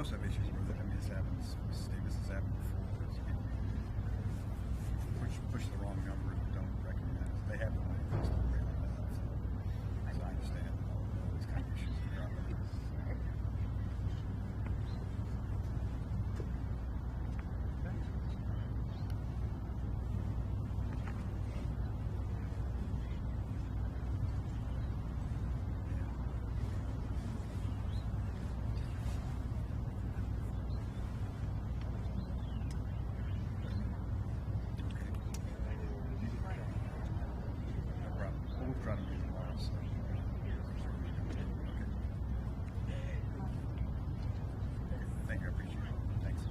also have issues with it. I mean, this happens. This has happened before. People push the wrong number and don't recognize they have the money. They just don't recognize it. So, as I understand all these kind of issues that are out there. We'll try to do tomorrow. So. Thank you. I appreciate it. Thanks.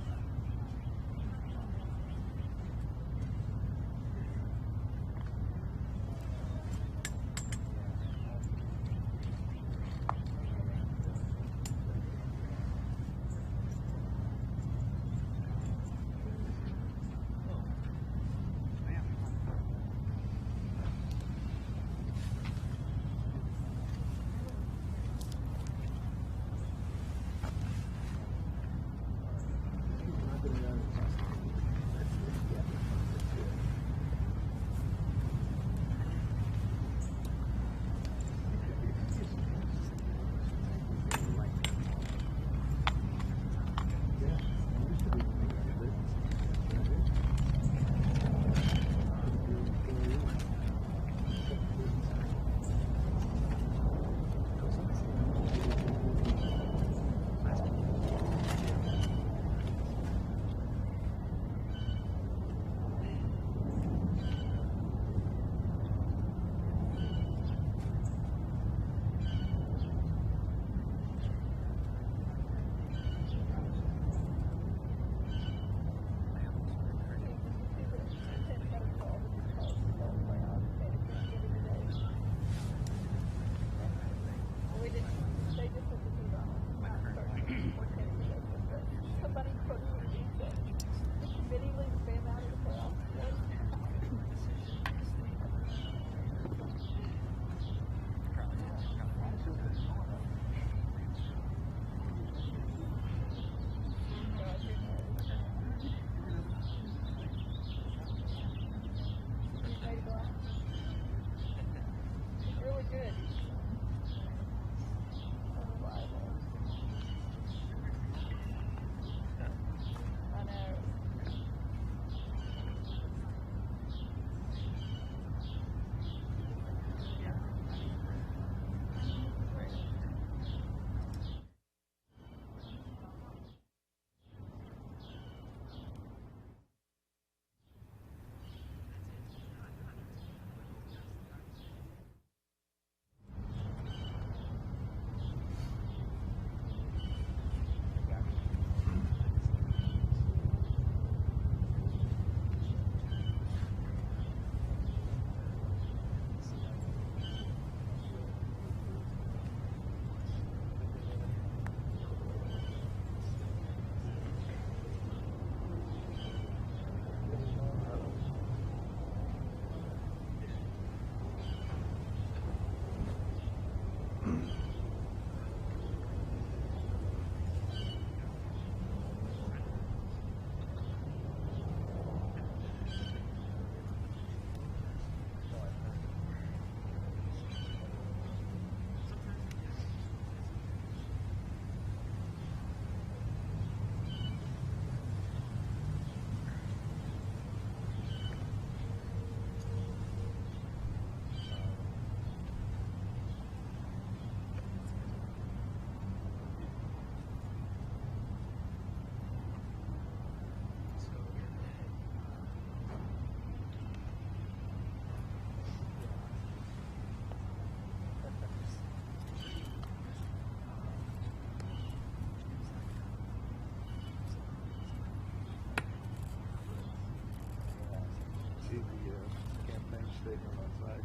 statement outside.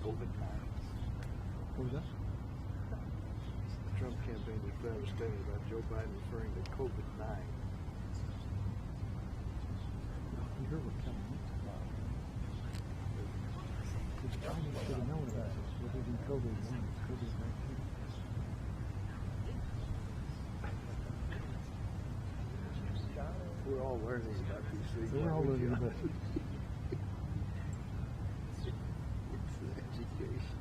COVID-19. What was that? The Trump campaign declared a statement about Joe Biden referring to COVID-9. You heard what Kevin Newsom about. The Chinese should have known about this. Whether it be COVID-19, COVID-19. We're all learning about these things. We're all learning about it. It's education.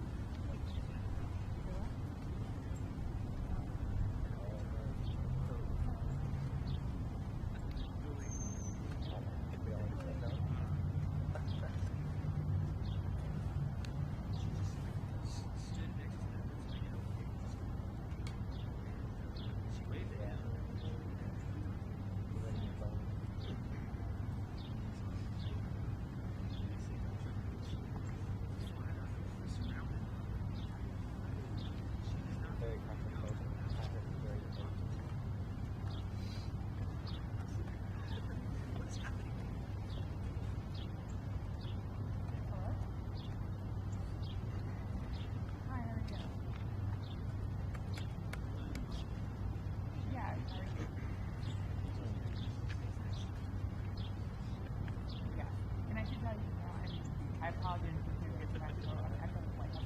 I apologize if you get back to I don't like to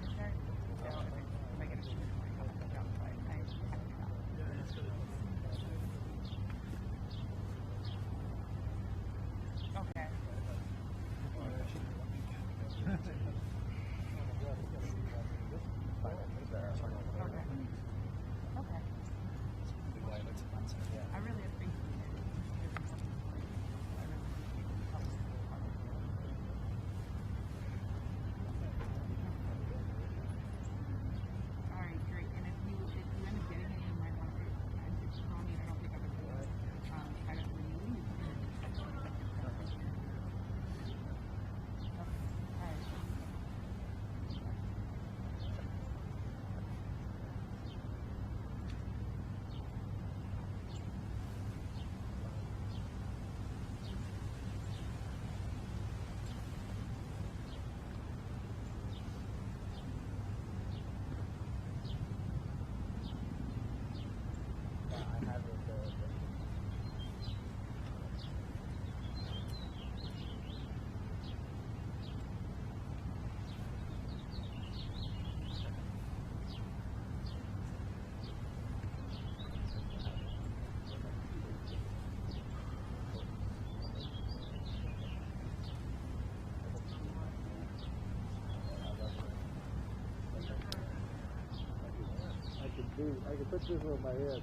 start. So if I get a chance, I'll have to jump, but I have to stop. Okay. Okay. I really appreciate it. All right, great. And if you end up getting any, you might want to just call me and I'll pick up a phone. Kind of when you leave. All right. I can put this on my head.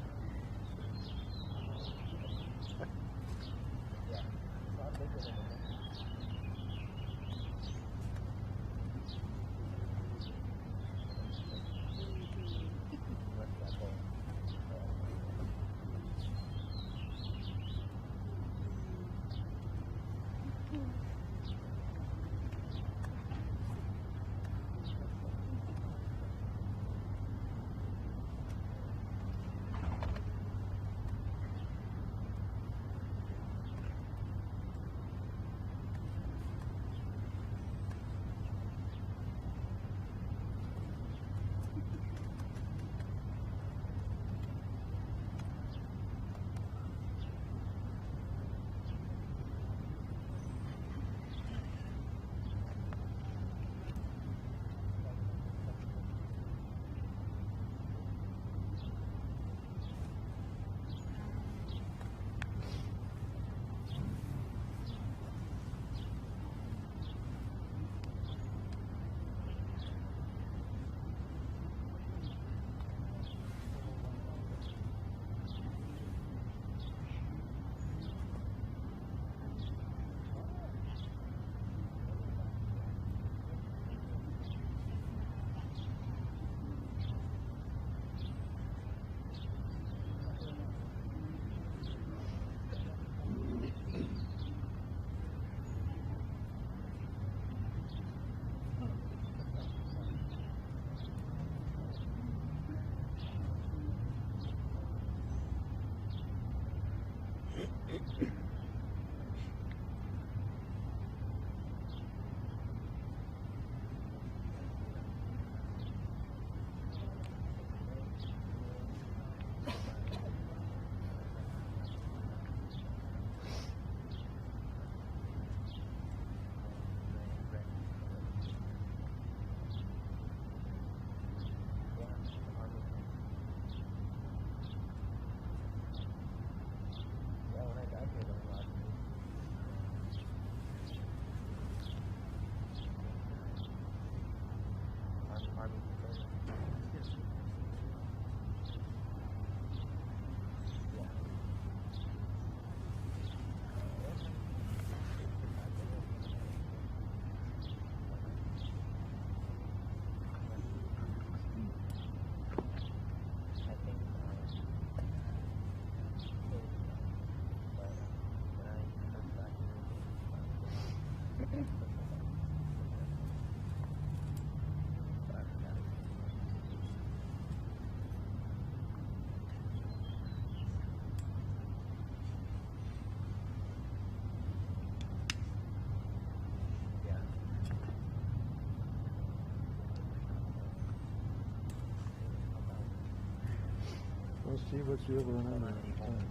Let's see what's the over and under on the time.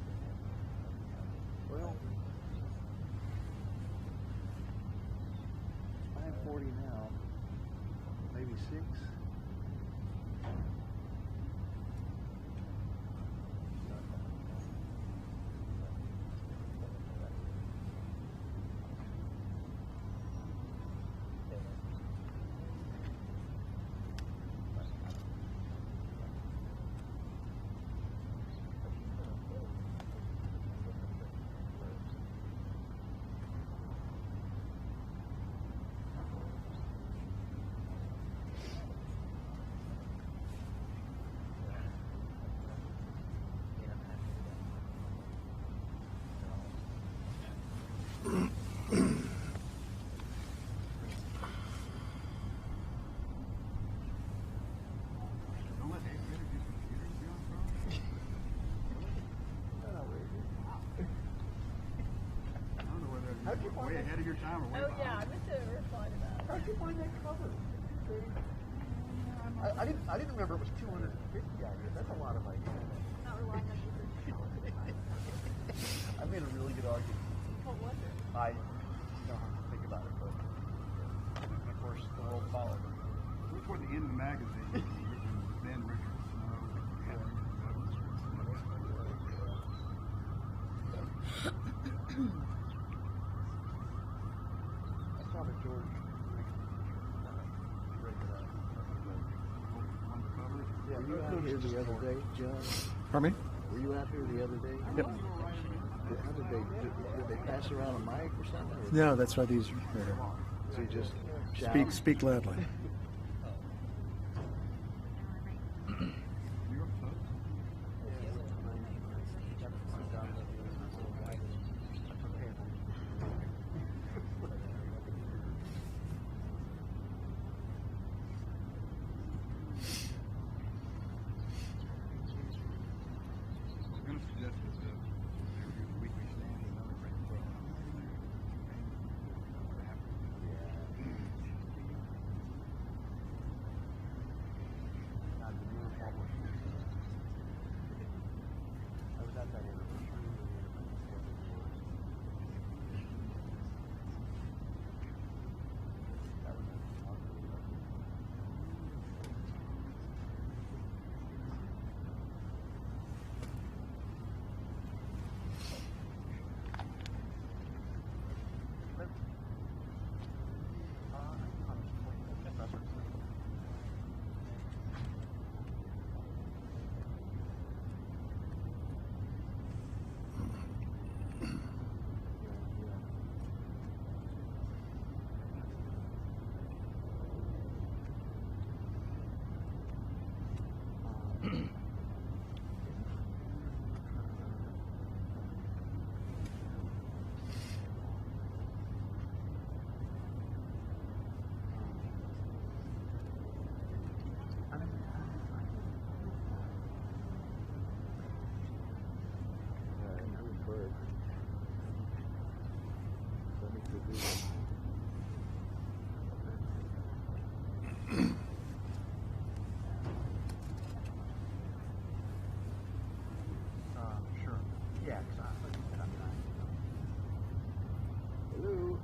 Well, 5:40 now. Maybe 6. Don't let Dave get his computer be on the phone. I don't know whether How'd you you're find way that? ahead of your time or way Oh behind. yeah, I meant to reply to that. How'd you find that cover? I didn't remember it was 250 out here. That's a lot of ideas. Not relying on you for I made a really good argument. What was it? I don't have to think about it, but and of course the world followed. We're toward the end of the magazine. When Ben Richards Snow and Henry Douglas I saw that George on the covers. Yeah, were you out here the other day, John? Pardon me? Were you out here the other day? Yep. How did they pass around a mic or something? Or No, that's why these are here. so you just shout? Speak loudly. New York Post. I was going to suggest that they were doing a weekly stand in another great program. I was at that anniversary. That was bird. Let me do that. Sure. Yeah, exactly. Hello.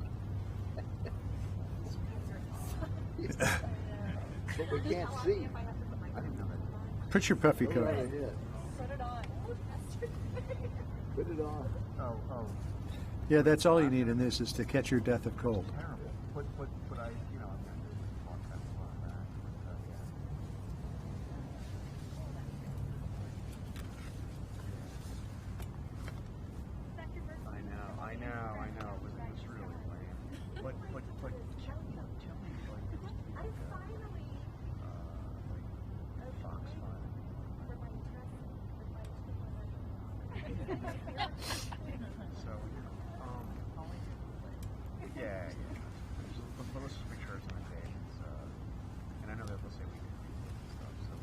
But we can't see. I didn't know that. Put your puffy Go coat right on. ahead. Put it on. Put it on. Oh, Yeah, that's all you need in this is to catch your death of cold. terrible. But I, you know, I'm not going to talk that far back. Yeah. I know. It was really lame. But tell me, like, Fox So, yeah. But let's just make sure it's on the page. And I know that they'll say we can do stuff. So,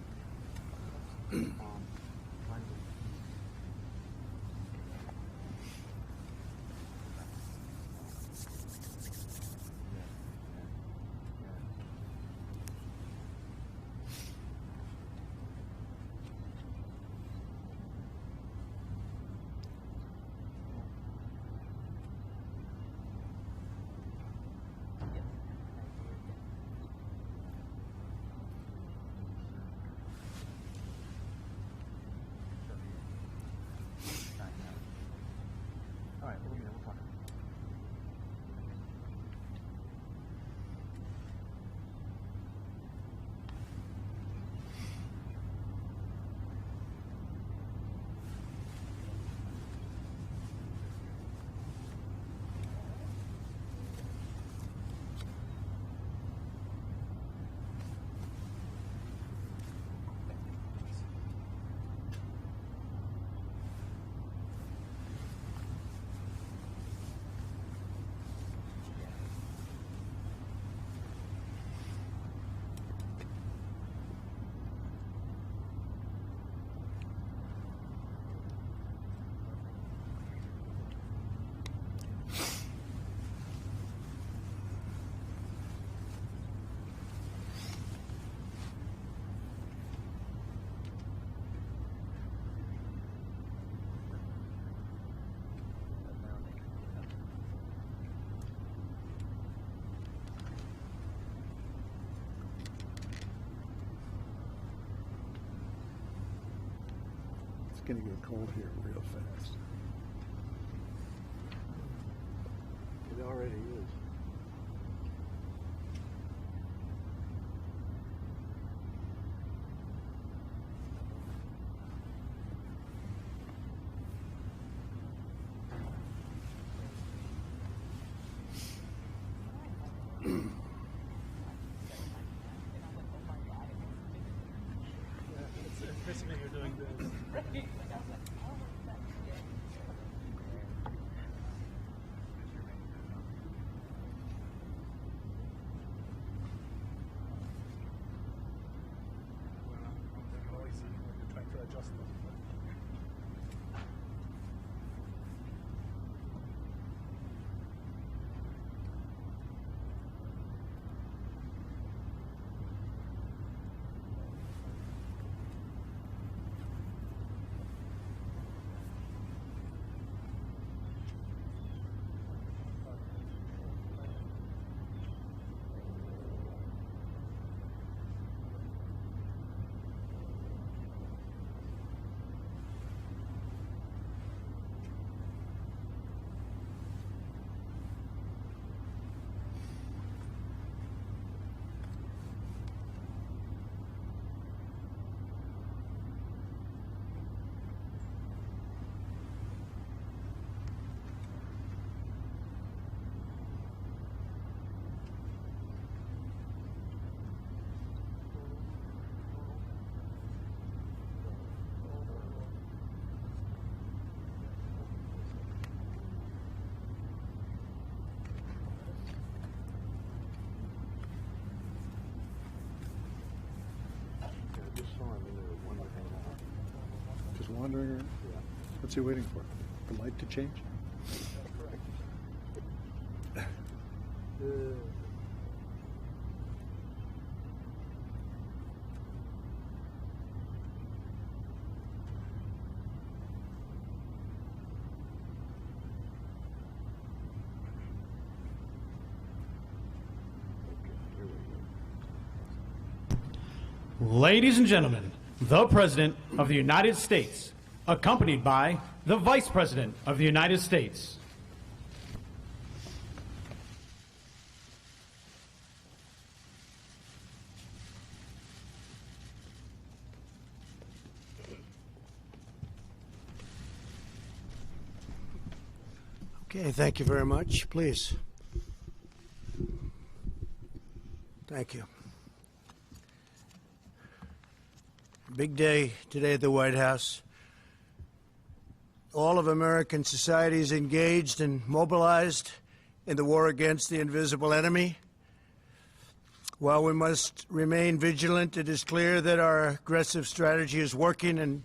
going to get cold here real fast. It already is. I just saw him in there wondering. Just wandering around. Yeah. What's he waiting for? The light to change? Ladies and gentlemen, the President of the United States, accompanied by the Vice President of the United States. Okay, thank you very much. Please. Thank you. Big day today at the White House. All of American society is engaged and mobilized in the war against the invisible enemy. While we must remain vigilant, it is clear that our aggressive strategy is working, and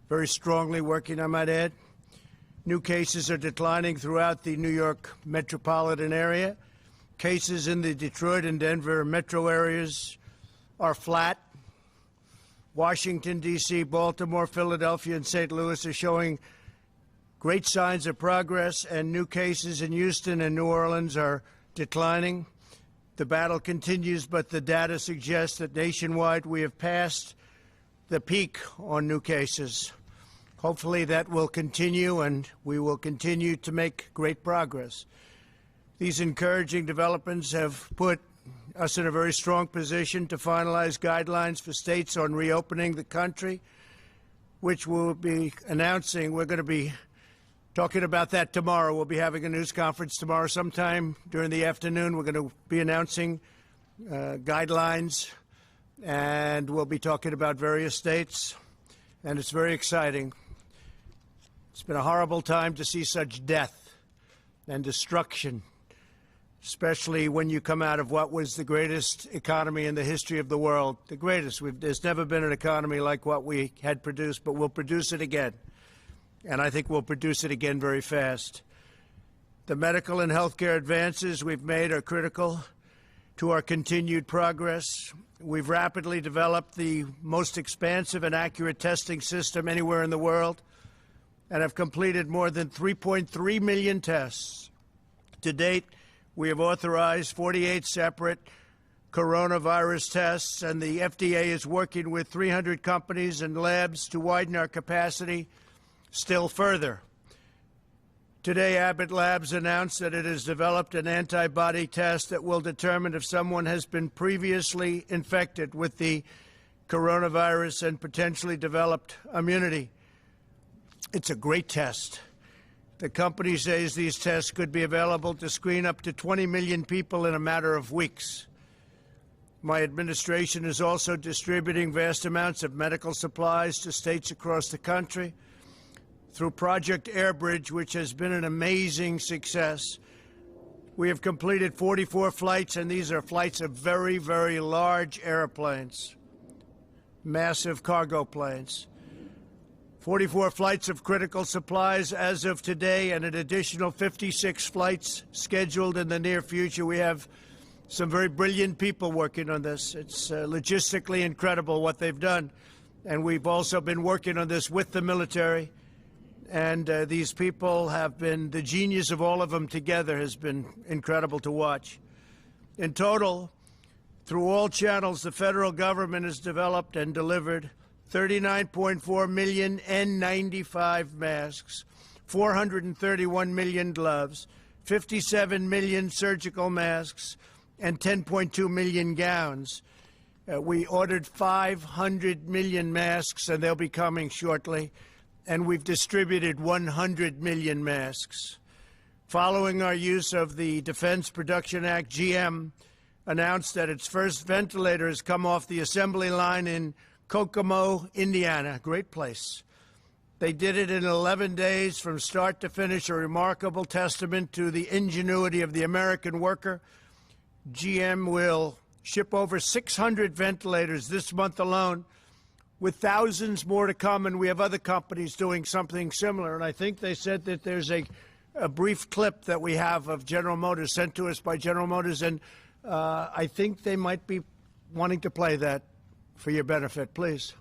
very strongly working, I might add. New cases are declining throughout the New York metropolitan area. Cases in the Detroit and Denver metro areas are flat. Washington, D.C., Baltimore, Philadelphia, and St. Louis are showing great signs of progress, and new cases in Houston and New Orleans are declining. The battle continues, but the data suggests that nationwide we have passed the peak on new cases. Hopefully that will continue, and we will continue to make great progress. These encouraging developments have put us in a very strong position to finalize guidelines for states on reopening the country, which we'll be announcing. We're going to be talking about that tomorrow. We'll be having a news conference tomorrow sometime during the afternoon. We're going to be announcing guidelines, and we'll be talking about various states, and it's very exciting. It's been a horrible time to see such death and destruction, especially when you come out of what was the greatest economy in the history of the world. The greatest. There's never been an economy like what we had produced, but we'll produce it again. And I think we'll produce it again very fast. The medical and healthcare advances we've made are critical to our continued progress. We've rapidly developed the most expansive and accurate testing system anywhere in the world, and have completed more than 3.3 million tests. To date, we have authorized 48 separate coronavirus tests, and the FDA is working with 300 companies and labs to widen our capacity still further. Today, Abbott Labs announced that it has developed an antibody test that will determine if someone has been previously infected with the coronavirus and potentially developed immunity. It's a great test. The company says these tests could be available to screen up to 20 million people in a matter of weeks. My administration is also distributing vast amounts of medical supplies to states across the country through Project Airbridge, which has been an amazing success. We have completed 44 flights, and these are flights of very, very large airplanes, massive cargo planes. 44 flights of critical supplies as of today, and an additional 56 flights scheduled in the near future. We have some very brilliant people working on this. It's logistically incredible what they've done. And we've also been working on this with the military. And these people have been, the genius of all of them together has been incredible to watch. In total, through all channels, the federal government has developed and delivered 39.4 million N95 masks, 431 million gloves, 57 million surgical masks, and 10.2 million gowns. We ordered 500 million masks, and they'll be coming shortly. And we've distributed 100 million masks. Following our use of the Defense Production Act, GM announced that its first ventilator has come off the assembly line in Kokomo, Indiana. Great place. They did it in 11 days from start to finish, a remarkable testament to the ingenuity of the American worker. GM will ship over 600 ventilators this month alone, with thousands more to come, and we have other companies doing something similar. And I think they said that there's a brief clip that we have of General Motors sent to us by General Motors, and I think they might be wanting to play that for your benefit. Please.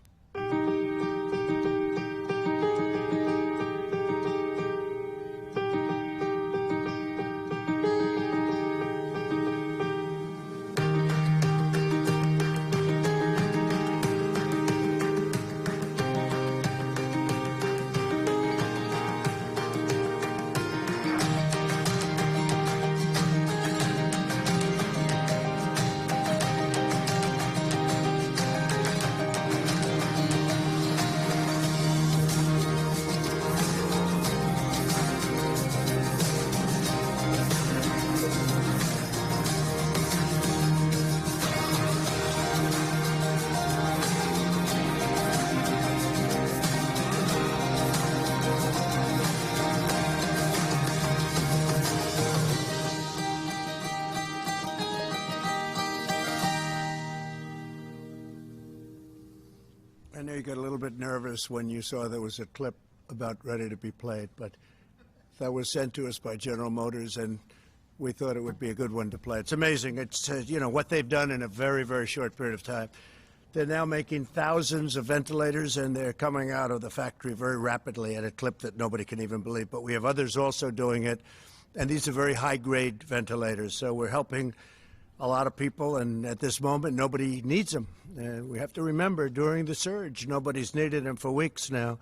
I know you got a little bit nervous when you saw there was a clip about ready to be played, but that was sent to us by General Motors, and we thought it would be a good one to play. It's amazing. It's, you know, what they've done in a very, very short period of time. They're now making thousands of ventilators, and they're coming out of the factory very rapidly at a clip that nobody can even believe. But we have others also doing it, and these are very high-grade ventilators. So we're helping a lot of people, and at this moment, nobody needs them. We have to remember, during the surge, nobody's needed them for weeks now.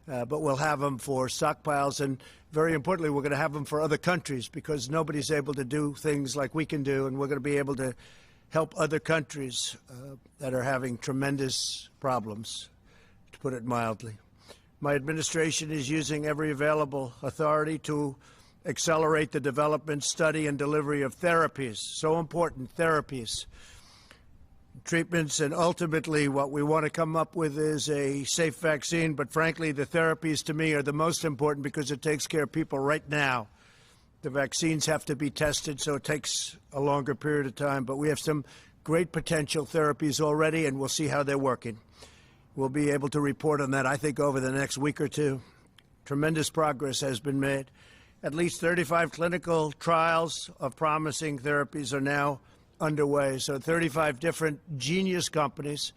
But we'll have them for stockpiles, and very importantly, we're going to have them for other countries, because nobody's able to do things like we can do, and we're going to be able to help other countries that are having tremendous problems, to put it mildly. My administration is using every available authority to accelerate the development, study, and delivery of therapies. So important, therapies, treatments, and ultimately what we want to come up with is a safe vaccine. But frankly, the therapies to me are the most important, because it takes care of people right now. The vaccines have to be tested, so it takes a longer period of time. But we have some great potential therapies already, and we'll see how they're working. We'll be able to report on that, I think, over the next week or two. Tremendous progress has been made. At least 35 clinical trials of promising therapies are now underway. So 35 different genius companies.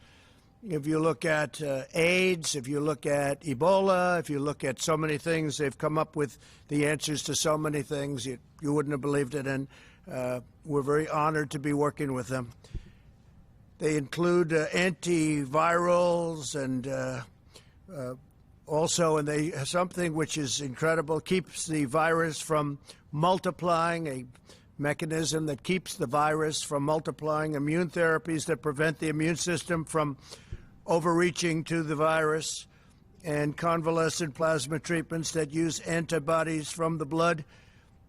If you look at AIDS, if you look at Ebola, if you look at so many things, they've come up with the answers to so many things. You wouldn't have believed it, and we're very honored to be working with them. They include antivirals and also, and they something which is incredible, keeps the virus from multiplying, a mechanism that keeps the virus from multiplying, immune therapies that prevent the immune system from overreaching to the virus, and convalescent plasma treatments that use antibodies from the blood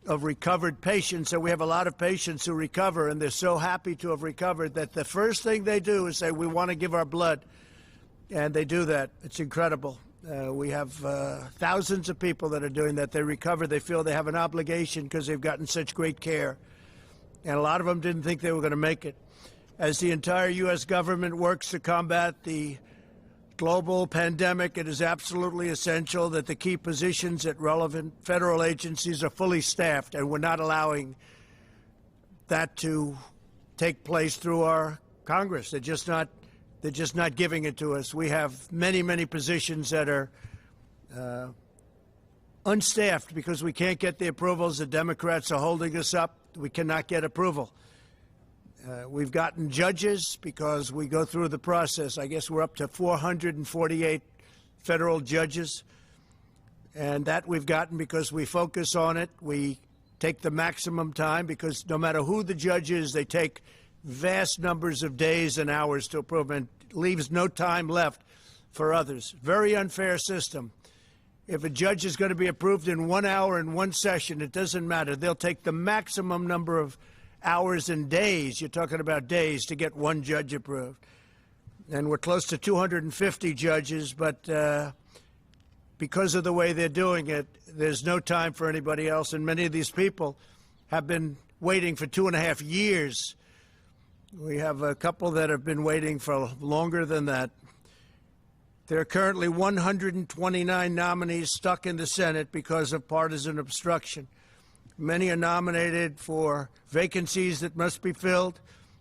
of recovered patients. So we have a lot of patients who recover, and they're so happy to have recovered that the first thing they do is say, we want to give our blood. And they do that. It's incredible. We have thousands of people that are doing that. They recover. They feel they have an obligation because they've gotten such great care. And a lot of them didn't think they were going to make it. As the entire U.S. government works to combat the global pandemic, it is absolutely essential that the key positions at relevant federal agencies are fully staffed, and we're not allowing that to take place through our Congress. They're just not giving it to us. We have many, many positions that are unstaffed because we can't get the approvals. The Democrats are holding us up. We cannot get approval. We've gotten judges because we go through the process. I guess we're up to 448 federal judges, and that we've gotten because we focus on it. We take the maximum time because no matter who the judge is, they take vast numbers of days and hours to approve, and leaves no time left for others. Very unfair system. If a judge is going to be approved in 1 hour in one session, it doesn't matter. They'll take the maximum number of hours and days. You're talking about days to get one judge approved. And we're close to 250 judges, but because of the way they're doing it, there's no time for anybody else. And many of these people have been waiting for 2.5 years. We have a couple that have been waiting for longer than that. There are currently 129 nominees stuck in the Senate because of partisan obstruction. Many are nominated for vacancies that must be filled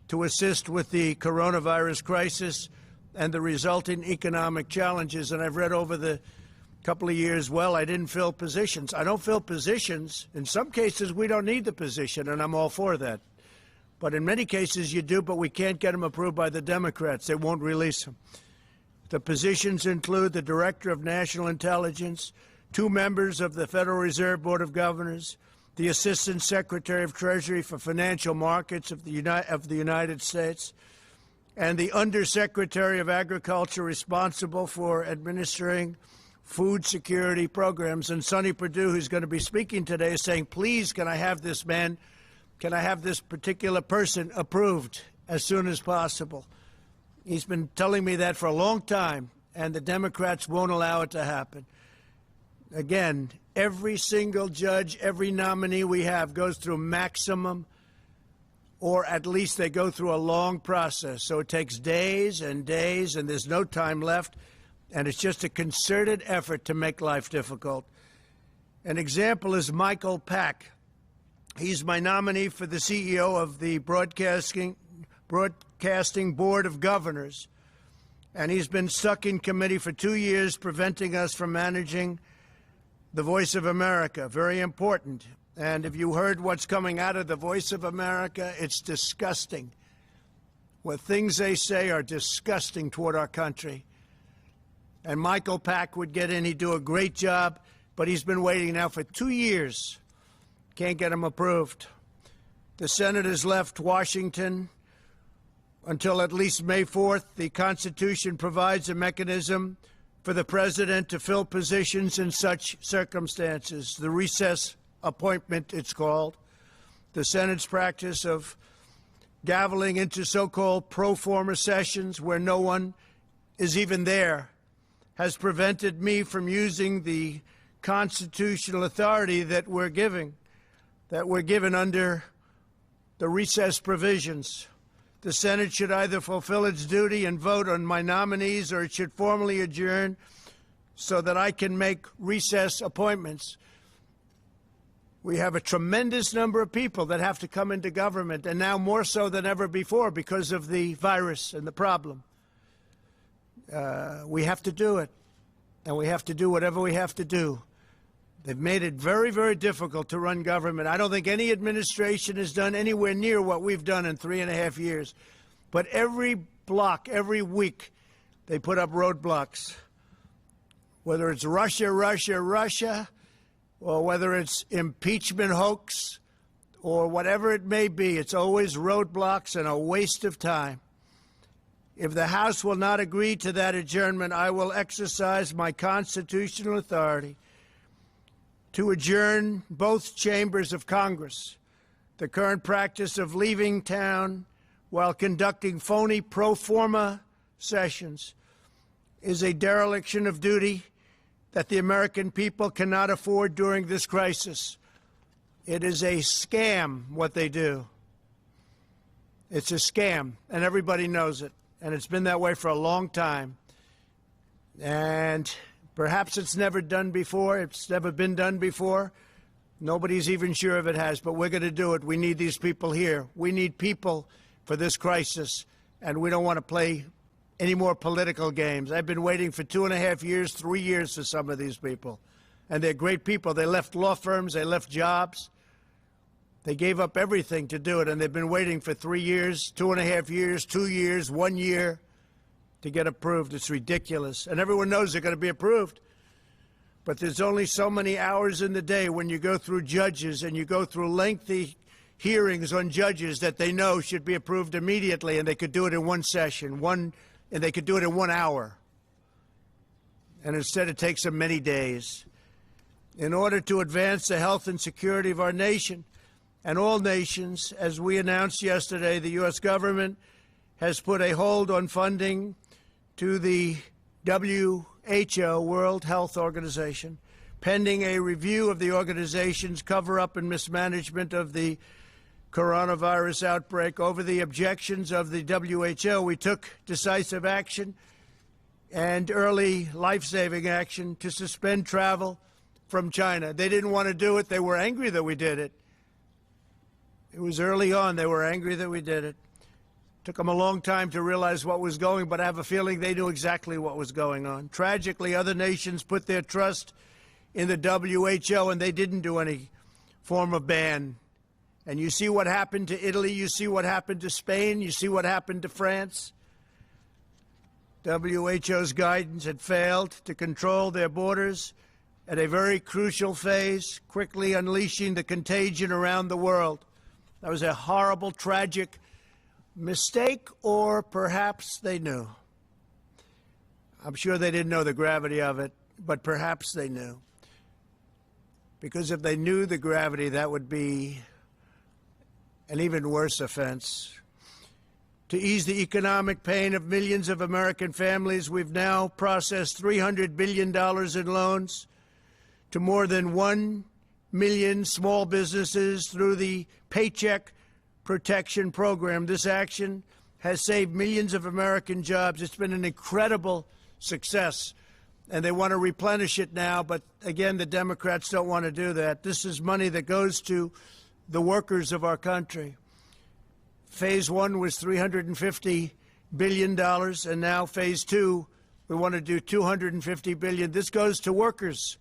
to assist with the coronavirus crisis and the resulting economic challenges. And I've read over the couple of years, well, I didn't fill positions. I don't fill positions. In some cases, we don't need the position, and I'm all for that. But in many cases, you do, but we can't get them approved by the Democrats. They won't release them. The positions include the Director of National Intelligence, 2 members of the Federal Reserve Board of Governors, the Assistant Secretary of Treasury for Financial Markets of the United States, and the Undersecretary of Agriculture responsible for administering food security programs. And Sonny Perdue, who's going to be speaking today, is saying, please, can I have this man, can I have this particular person approved as soon as possible? He's been telling me that for a long time, and the Democrats won't allow it to happen. Again, every single judge, every nominee we have goes through maximum, or at least they go through a long process. So it takes days and days, and there's no time left, and it's just a concerted effort to make life difficult. An example is Michael Pack. He's my nominee for the CEO of the Broadcasting Board of Governors, and he's been stuck in committee for 2 years, preventing us from managing the Voice of America. Very important. And if you heard what's coming out of the Voice of America, it's disgusting. What things they say are disgusting toward our country. And Michael Pack would get in. He'd do a great job, but he's been waiting now for 2 years. Can't get him approved. The Senate has left Washington until at least May 4th. The Constitution provides a mechanism for the president to fill positions in such circumstances. The recess appointment, it's called. The Senate's practice of gaveling into so-called pro forma sessions where no one is even there has prevented me from using the constitutional authority that we're given under the recess provisions. The Senate should either fulfill its duty and vote on my nominees, or it should formally adjourn so that I can make recess appointments. We have a tremendous number of people that have to come into government, and now more so than ever before because of the virus and the problem. We have to do it, and we have to do whatever we have to do. They've made it very, very difficult to run government. I don't think any administration has done anywhere near what we've done in 3.5 years. But every block, every week, they put up roadblocks. whether it's Russia, Russia, Russia, or whether it's impeachment hoax, or whatever it may be, it's always roadblocks and a waste of time. If the House will not agree to that adjournment, I will exercise my constitutional authority to adjourn both chambers of Congress. The current practice of leaving town while conducting phony pro forma sessions is a dereliction of duty that the American people cannot afford during this crisis. It is a scam what they do. It's a scam, and everybody knows it. And it's been that way for a long time. And perhaps it's never done before. It's never been done before. Nobody's even sure if it has, but we're going to do it. We need these people here. We need people for this crisis, and we don't want to play any more political games. I've been waiting for 2.5 years, 3 years for some of these people. And they're great people. They left law firms. They left jobs. They gave up everything to do it, and they've been waiting for 3 years, 2.5 years, 2 years, 1 year to get approved. It's ridiculous. And everyone knows they're going to be approved. But there's only so many hours in the day when you go through judges and you go through lengthy hearings on judges that they know should be approved immediately, and they could do it in one session, and they could do it in 1 hour. And instead it takes them many days. In order to advance the health and security of our nation and all nations, as we announced yesterday, the U.S. government has put a hold on funding to the WHO, World Health Organization, pending a review of the organization's cover-up and mismanagement of the coronavirus outbreak. Over the objections of the WHO, we took decisive action and early life-saving action to suspend travel from China. They didn't want to do it. They were angry that we did it. It was early on. They were angry that we did it. Took them a long time to realize what was going, but I have a feeling they knew exactly what was going on. Tragically, other nations put their trust in the WHO, and they didn't do any form of ban. And you see what happened to Italy. You see what happened to Spain. You see what happened to France. WHO's guidance had failed to control their borders at a very crucial phase, quickly unleashing the contagion around the world. That was a horrible, tragic mistake, or perhaps they knew. I'm sure they didn't know the gravity of it, but perhaps they knew. Because if they knew the gravity, that would be an even worse offense. To ease the economic pain of millions of American families, we've now processed $300 billion in loans to more than 1 million small businesses through the Paycheck Protection Program. This action has saved millions of American jobs. It's been an incredible success, and they want to replenish it now, but again, the Democrats don't want to do that. This is money that goes to the workers of our country. Phase 1 was $350 billion, and now Phase 2, we want to do $250 billion. This goes to workers,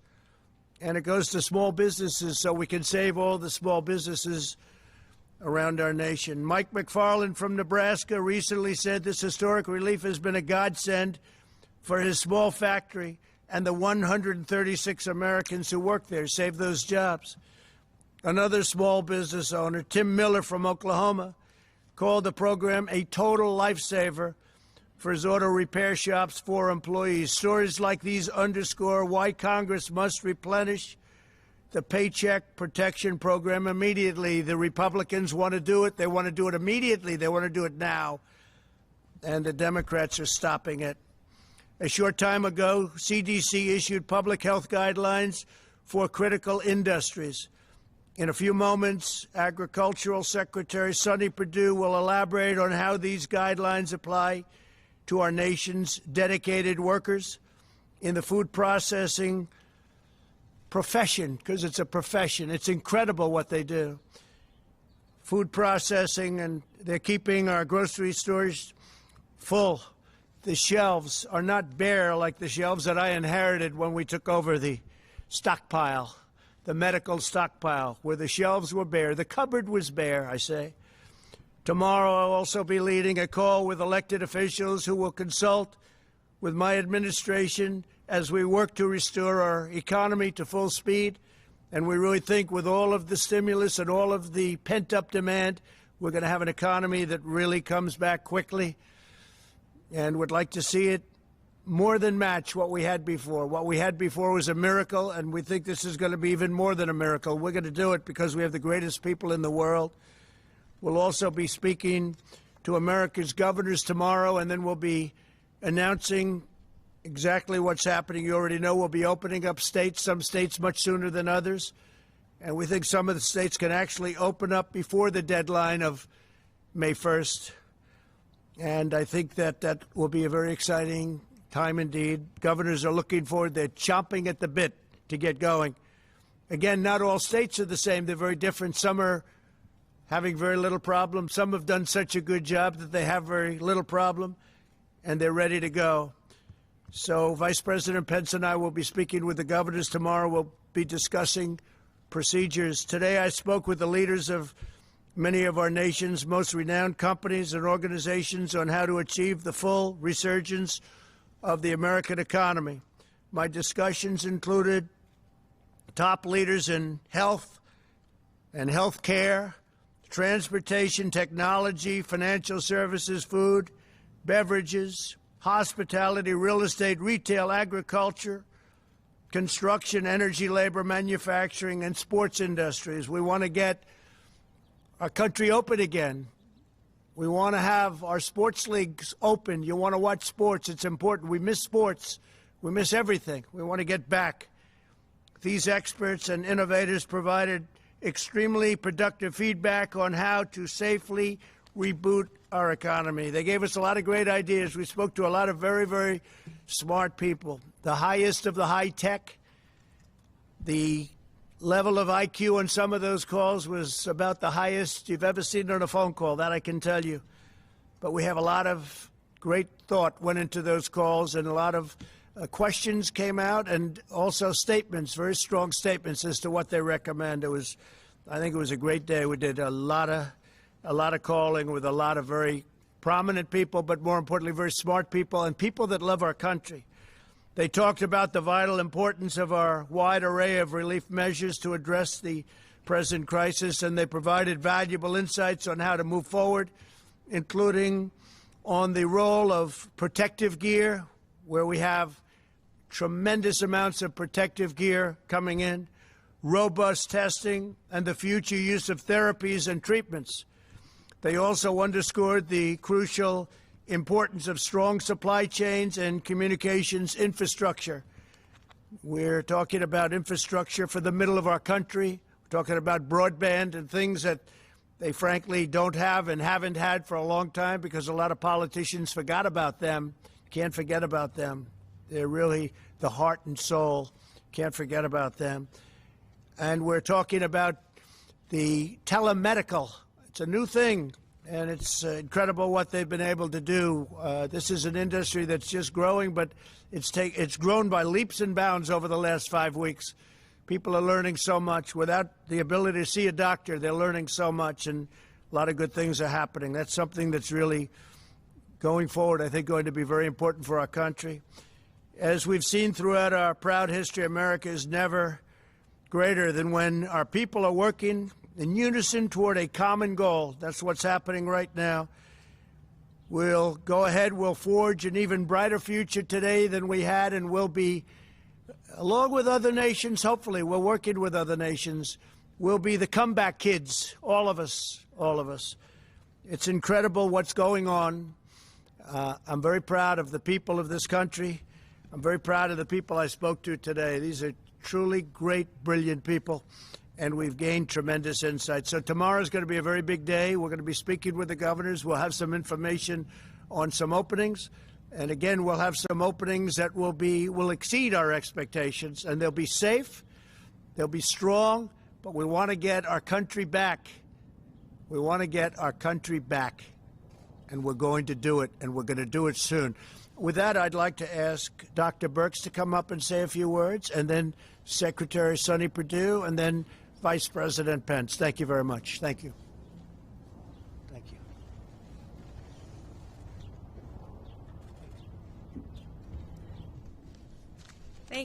and it goes to small businesses, so we can save all the small businesses around our nation. Mike McFarland from Nebraska recently said this historic relief has been a godsend for his small factory and the 136 Americans who work there. Save those jobs. Another small business owner, Tim Miller from Oklahoma, called the program a total lifesaver for his auto repair shop's 4 employees. Stories like these underscore why Congress must replenish the Paycheck Protection Program immediately. The Republicans want to do it. They want to do it immediately. They want to do it now. And the Democrats are stopping it. A short time ago, CDC issued public health guidelines for critical industries. In a few moments, Agricultural Secretary Sonny Perdue will elaborate on how these guidelines apply to our nation's dedicated workers in the food processing profession, because it's a profession. It's incredible what they do. Food processing, and they're keeping our grocery stores full. The shelves are not bare like the shelves that I inherited when we took over the stockpile, the medical stockpile, where the shelves were bare. The cupboard was bare, I say. Tomorrow I'll also be leading a call with elected officials who will consult with my administration as we work to restore our economy to full speed. And we really think with all of the stimulus and all of the pent-up demand, we're going to have an economy that really comes back quickly, and would like to see it more than match what we had before. What we had before was a miracle, and we think this is going to be even more than a miracle. We're going to do it because we have the greatest people in the world. We'll also be speaking to America's governors tomorrow, and then we'll be announcing exactly what's happening. You already know we'll be opening up states, some states much sooner than others. And we think some of the states can actually open up before the deadline of May 1st. And I think that that will be a very exciting time indeed. Governors are looking forward. They're chomping at the bit to get going. Again, not all states are the same. They're very different. Some are having very little problem. Some have done such a good job that they have very little problem, and they're ready to go. So Vice President Pence and I will be speaking with the governors tomorrow. We'll be discussing procedures. Today I spoke with the leaders of many of our nation's most renowned companies and organizations on how to achieve the full resurgence of the American economy. My discussions included top leaders in health and health care, transportation, technology, financial services, food, beverages, hospitality, real estate, retail, agriculture, construction, energy, labor, manufacturing, and sports industries. We want to get our country open again. We want to have our sports leagues open. You want to watch sports. It's important. We miss sports. We miss everything. We want to get back. These experts and innovators provided extremely productive feedback on how to safely reboot our economy. They gave us a lot of great ideas. We spoke to a lot of very, very smart people. The highest of the high tech. The level of IQ on some of those calls was about the highest you've ever seen on a phone call, that I can tell you. But we have a lot of great thought went into those calls, and a lot of questions came out, and also statements, very strong statements as to what they recommend. I think it was a great day. We did a lot of calling with a lot of very prominent people, but more importantly, very smart people and people that love our country. They talked about the vital importance of our wide array of relief measures to address the present crisis, and they provided valuable insights on how to move forward, including on the role of protective gear, where we have tremendous amounts of protective gear coming in, robust testing, and the future use of therapies and treatments. They also underscored the crucial importance of strong supply chains and communications infrastructure. We're talking about infrastructure for the middle of our country. We're talking about broadband and things that they frankly don't have and haven't had for a long time because a lot of politicians forgot about them. Can't forget about them. They're really the heart and soul. Can't forget about them. And we're talking about the telemedical. It's a new thing. And it's incredible what they've been able to do. This is an industry that's just growing, but it's grown by leaps and bounds over the last 5 weeks. People are learning so much. Without the ability to see a doctor, they're learning so much, and a lot of good things are happening. That's something that's really, going forward, I think going to be very important for our country. As we've seen throughout our proud history, America is never greater than when our people are working in unison toward a common goal. That's what's happening right now. We'll go ahead, we'll forge an even brighter future today than we had, and we'll be, along with other nations, hopefully, we're working with other nations, we'll be the comeback kids, all of us, all of us. It's incredible what's going on. I'm very proud of the people of this country. I'm very proud of the people I spoke to today. These are truly great, brilliant people, and we've gained tremendous insight. So tomorrow's going to be a very big day. We're going to be speaking with the governors. We'll have some information on some openings. And again, we'll have some openings that will exceed our expectations, and they'll be safe, they'll be strong, but we want to get our country back. We want to get our country back, and we're going to do it, and we're going to do it soon. With that, I'd like to ask Dr. Birx to come up and say a few words, and then Secretary Sonny Perdue, and then Vice President Pence. Thank you very much. Thank you. Thank you.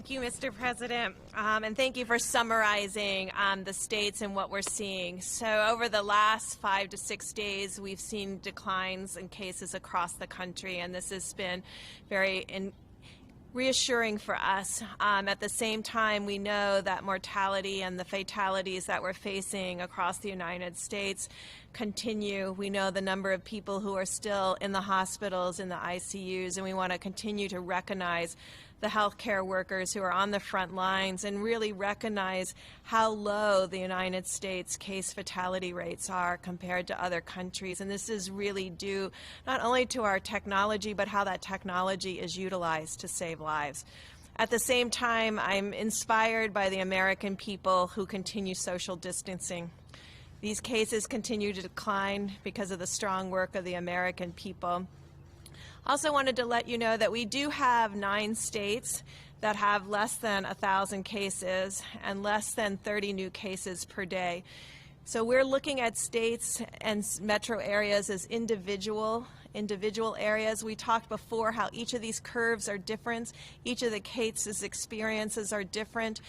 Thank you, Mr. President, and thank you for summarizing the states and what we're seeing. So over the last 5 to 6 days, we've seen declines in cases across the country, and this has been very reassuring for us. At the same time, we know that mortality and the fatalities that we're facing across the United States continue. We know the number of people who are still in the hospitals, in the ICUs, and we want to continue to recognize the healthcare workers who are on the front lines and really recognize how low the United States case fatality rates are compared to other countries. And this is really due not only to our technology, but how that technology is utilized to save lives. At the same time, I'm inspired by the American people who continue social distancing. These cases continue to decline because of the strong work of the American people. Also wanted to let you know that we do have 9 states that have less than 1,000 cases and less than 30 new cases per day. So we're looking at states and metro areas as individual areas. We talked before how each of these curves are different. Each of the cases experiences are different.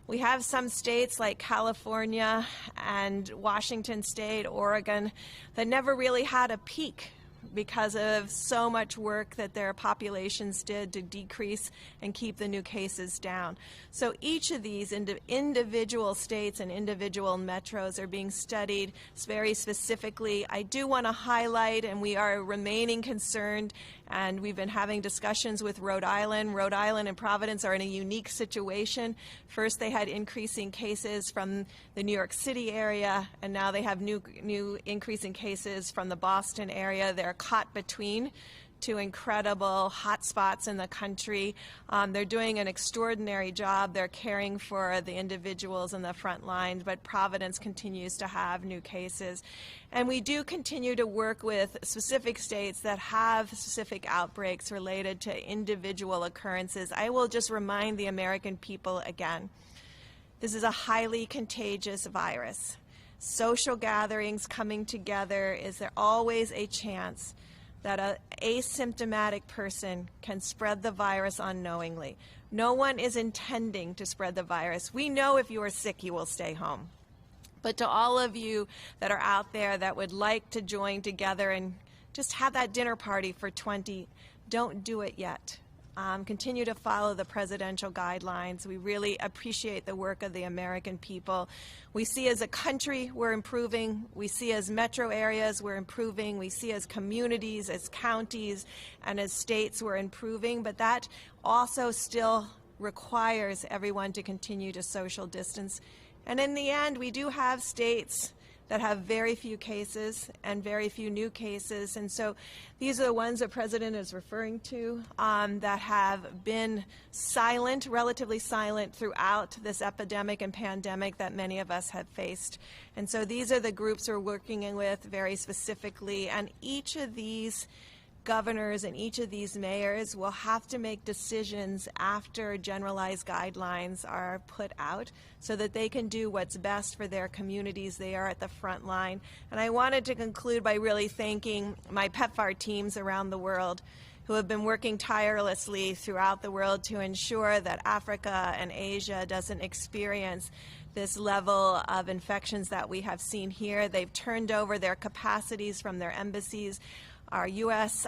We have some states like California and Washington State, Oregon, that never really had a peak because of so much work that their populations did to decrease and keep the new cases down. So each of these individual states and individual metros are being studied very specifically. I do want to highlight, and we are remaining concerned, and we've been having discussions with Rhode Island. Rhode Island and Providence are in a unique situation. First, they had increasing cases from the New York City area, and now they have new increasing cases from the Boston area. They're caught between 2 incredible hotspots in the country. They're doing an extraordinary job. They're caring for the individuals in the front lines, but Providence continues to have new cases. And we do continue to work with specific states that have specific outbreaks related to individual occurrences. I will just remind the American people again, this is a highly contagious virus. Social gatherings, coming together, is there always a chance that an asymptomatic person can spread the virus unknowingly. No one is intending to spread the virus. We know if you are sick, you will stay home. But to all of you that are out there that would like to join together and just have that dinner party for 20, don't do it yet. Continue to follow the presidential guidelines. We really appreciate the work of the American people. We see as a country we're improving. We see as metro areas we're improving. We see as communities, as counties, and as states we're improving. But that also still requires everyone to continue to social distance. And in the end, we do have states that have very few cases and very few new cases. And so these are the ones the President is referring to that have been silent, relatively silent throughout this epidemic and pandemic that many of us have faced. And so these are the groups we're working with very specifically. And each of these governors and each of these mayors will have to make decisions after generalized guidelines are put out so that they can do what's best for their communities. They are at the front line. And I wanted to conclude by really thanking my PEPFAR teams around the world who have been working tirelessly throughout the world to ensure that Africa and Asia doesn't experience this level of infections that we have seen here. They've turned over their capacities from their embassies. Our U.S.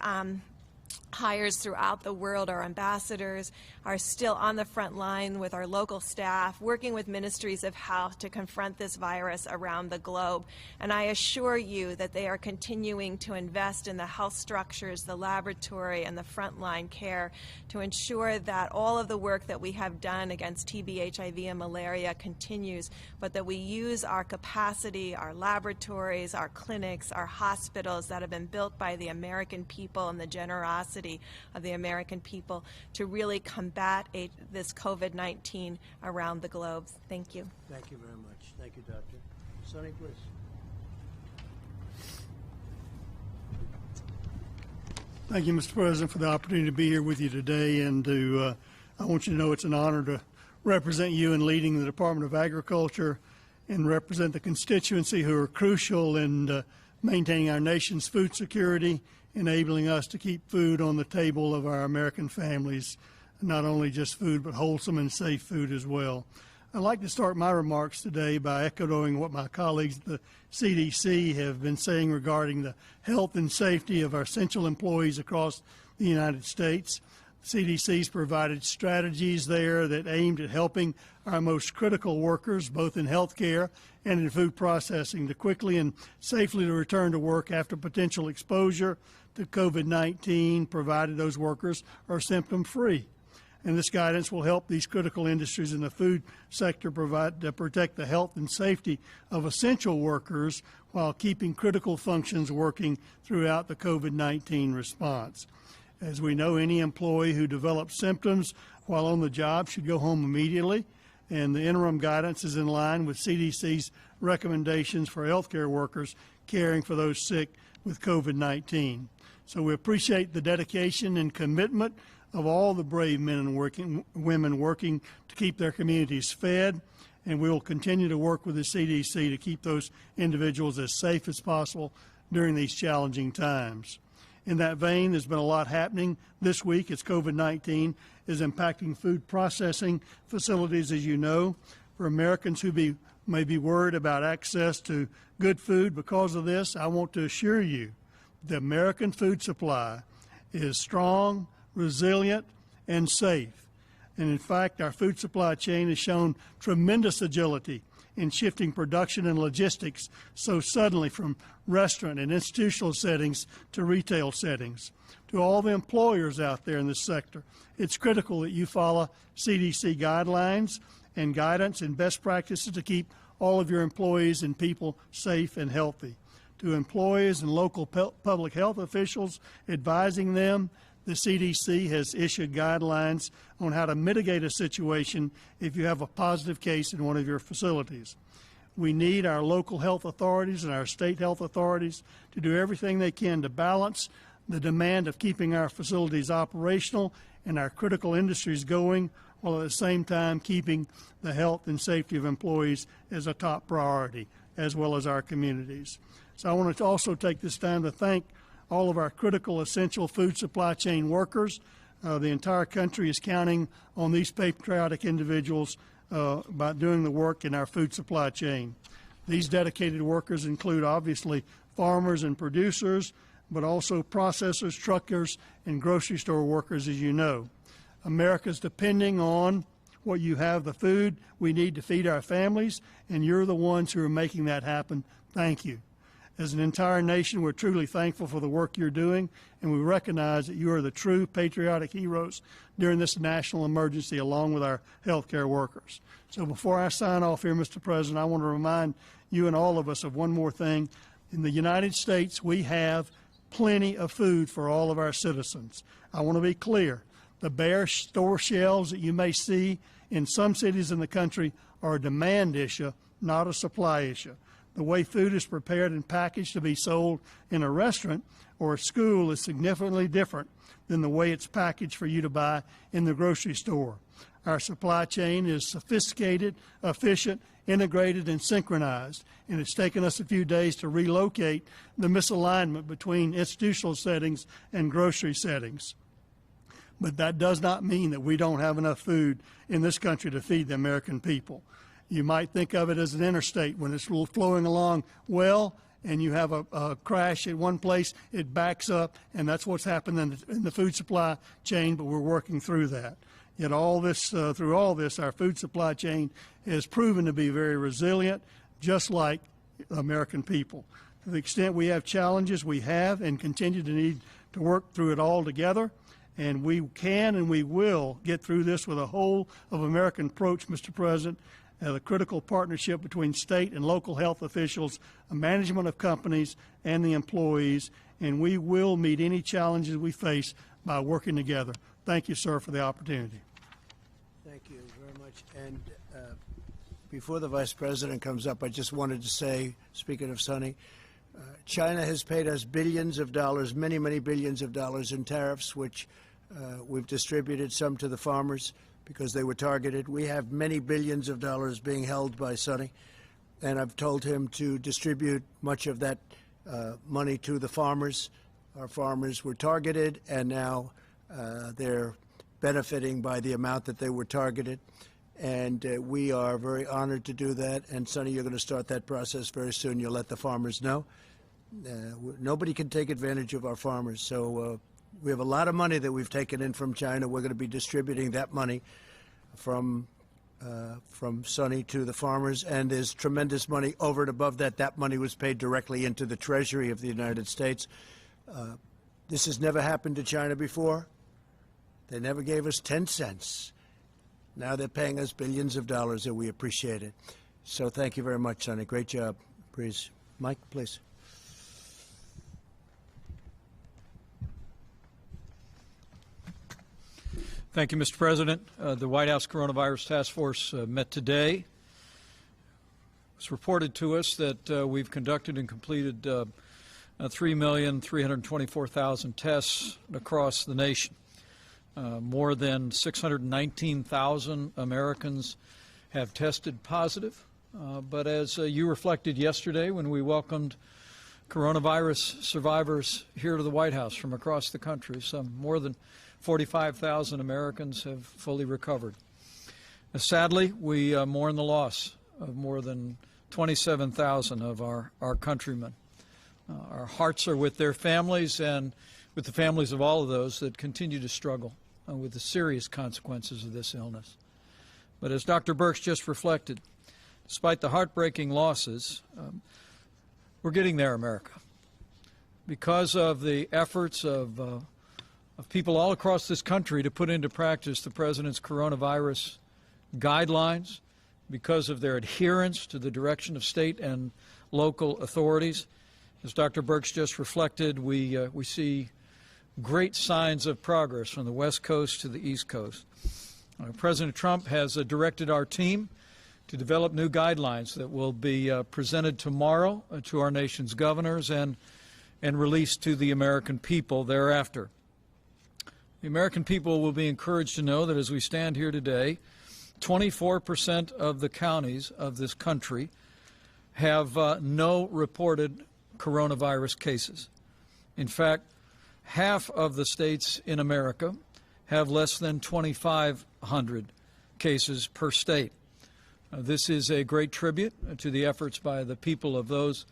hires throughout the world, our ambassadors, are still on the front line with our local staff, working with ministries of health to confront this virus around the globe. And I assure you that they are continuing to invest in the health structures, the laboratory, and the frontline care to ensure that all of the work that we have done against TB, HIV, and malaria continues, but that we use our capacity, our laboratories, our clinics, our hospitals that have been built by the American people and the generosity of the American people to really combat this COVID-19 around the globe. Thank you. Thank you very much. Thank you, Doctor. Sonny, please. Thank you, Mr. President, for the opportunity to be here with you today. And I want you to know it's an honor to represent you in leading the Department of Agriculture and represent the constituency who are crucial in maintaining our nation's food security, enabling us to keep food on the table of our American families not only just food, but wholesome and safe food as well. I'd like to start my remarks today by echoing what my colleagues at the CDC have been saying regarding the health and safety of our essential employees across the United States. CDC's provided strategies there that aimed at helping our most critical workers, both in healthcare and in food processing, to quickly and safely to return to work after potential exposure to COVID-19, provided those workers are symptom-free. And this guidance will help these critical industries in the food sector protect the health and safety of essential workers while keeping critical functions working throughout the COVID-19 response. As we know, any employee who develops symptoms while on the job should go home immediately, and the interim guidance is in line with CDC's recommendations for healthcare workers caring for those sick with COVID-19. So we appreciate the dedication and commitment of all the brave men and women working to keep their communities fed, and we will continue to work with the CDC to keep those individuals as safe as possible during these challenging times. In that vein, there's been a lot happening this week as COVID-19 is impacting food processing facilities, as you know. For Americans who may be worried about access to good food because of this, I want to assure you the American food supply is strong, resilient, and safe. And in fact, our food supply chain has shown tremendous agility in shifting production and logistics so suddenly from restaurant and institutional settings to retail settings. To all the employers out there in this sector, it's critical that you follow CDC guidelines and guidance and best practices to keep all of your employees and people safe and healthy. To employees and local public health officials advising them, the CDC has issued guidelines on how to mitigate a situation if you have a positive case in one of your facilities. We need our local health authorities and our state health authorities to do everything they can to balance the demand of keeping our facilities operational and our critical industries going, while at the same time keeping the health and safety of employees as a top priority, as well as our communities. So I want to also take this time to thank all of our critical, essential food supply chain workers. The entire country is counting on these patriotic individuals by doing the work in our food supply chain. These dedicated workers include, obviously, farmers and producers, but also processors, truckers, and grocery store workers, as you know. America's depending on what you have, the food we need to feed our families, and you're the ones who are making that happen. Thank you. As an entire nation, we're truly thankful for the work you're doing, and we recognize that you are the true patriotic heroes during this national emergency, along with our healthcare workers. So before I sign off here, Mr. President, I want to remind you and all of us of one more thing. In the United States, we have plenty of food for all of our citizens. I want to be clear. The bare store shelves that you may see in some cities in the country are a demand issue, not a supply issue. The way food is prepared and packaged to be sold in a restaurant or a school is significantly different than the way it's packaged for you to buy in the grocery store. Our supply chain is sophisticated, efficient, integrated, and synchronized, and it's taken us a few days to relocate the misalignment between institutional settings and grocery settings. But that does not mean that we don't have enough food in this country to feed the American people. You might think of it as an interstate when it's flowing along well, and you have a crash at one place, it backs up, and that's what's happened in the food supply chain, but we're working through that. Yet through all this, our food supply chain has proven to be very resilient, just like American people. To the extent we have challenges, we have and continue to need to work through it all together, and we can and we will get through this with a whole of American approach, Mr. President, the critical partnership between state and local health officials, management of companies, and the employees, and we will meet any challenges we face by working together. Thank you, sir, for the opportunity. Thank you very much. And before the Vice President comes up, I just wanted to say, speaking of Sonny, China has paid us billions of dollars, many, many billions of dollars in tariffs, which we've distributed some to the farmers because they were targeted. We have many billions of dollars being held by Sonny, and I've told him to distribute much of that money to the farmers. Our farmers were targeted, and now they're benefiting by the amount that they were targeted. And we are very honored to do that. And, Sonny, you're going to start that process very soon. You'll let the farmers know. Nobody can take advantage of our farmers. So we have a lot of money that we've taken in from China. We're going to be distributing that money from Sonny to the farmers. And there's tremendous money over and above that. That money was paid directly into the Treasury of the United States. This has never happened to China before. They never gave us 10 cents. Now they're paying us billions of dollars, and we appreciate it. So thank you very much, Sonny. Great job. Please. Mike, please. Thank you, Mr. President. The White House Coronavirus Task Force met today. It's reported to us that we've conducted and completed 3,324,000 tests across the nation. More than 619,000 Americans have tested positive. But as you reflected yesterday when we welcomed coronavirus survivors here to the White House from across the country, some more than 45,000 Americans have fully recovered. Sadly, we mourn the loss of more than 27,000 of our countrymen. Our hearts are with their families and with the families of all of those that continue to struggle with the serious consequences of this illness. But as Dr. Birx just reflected, despite the heartbreaking losses, we're getting there, America. Because of the efforts of people all across this country to put into practice the President's coronavirus guidelines, because of their adherence to the direction of state and local authorities, as Dr. Birx just reflected, we see great signs of progress from the West Coast to the East Coast. President Trump has directed our team to develop new guidelines that will be presented tomorrow to our nation's governors and released to the American people thereafter. The American people will be encouraged to know that as we stand here today, 24% of the counties of this country have no reported coronavirus cases. In fact, half of the states in America have less than 2,500 cases per state. This is a great tribute to the efforts by the people of those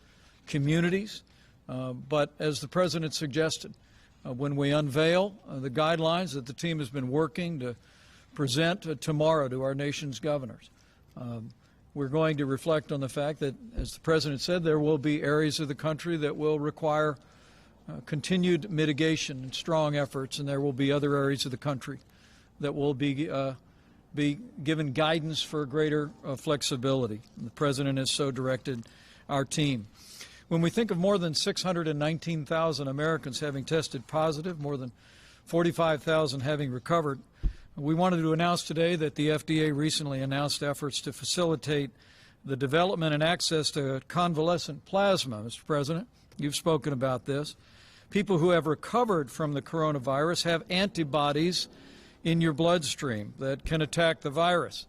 communities. But as the President suggested, when we unveil the guidelines that the team has been working to present tomorrow to our nation's governors, we're going to reflect on the fact that, as the President said, there will be areas of the country that will require continued mitigation and strong efforts, and there will be other areas of the country that will be given guidance for greater flexibility. And the President has so directed our team. When we think of more than 619,000 Americans having tested positive, more than 45,000 having recovered, we wanted to announce today that the FDA recently announced efforts to facilitate the development and access to convalescent plasma. Mr. President, you've spoken about this. People who have recovered from the coronavirus have antibodies in your bloodstream that can attack the virus.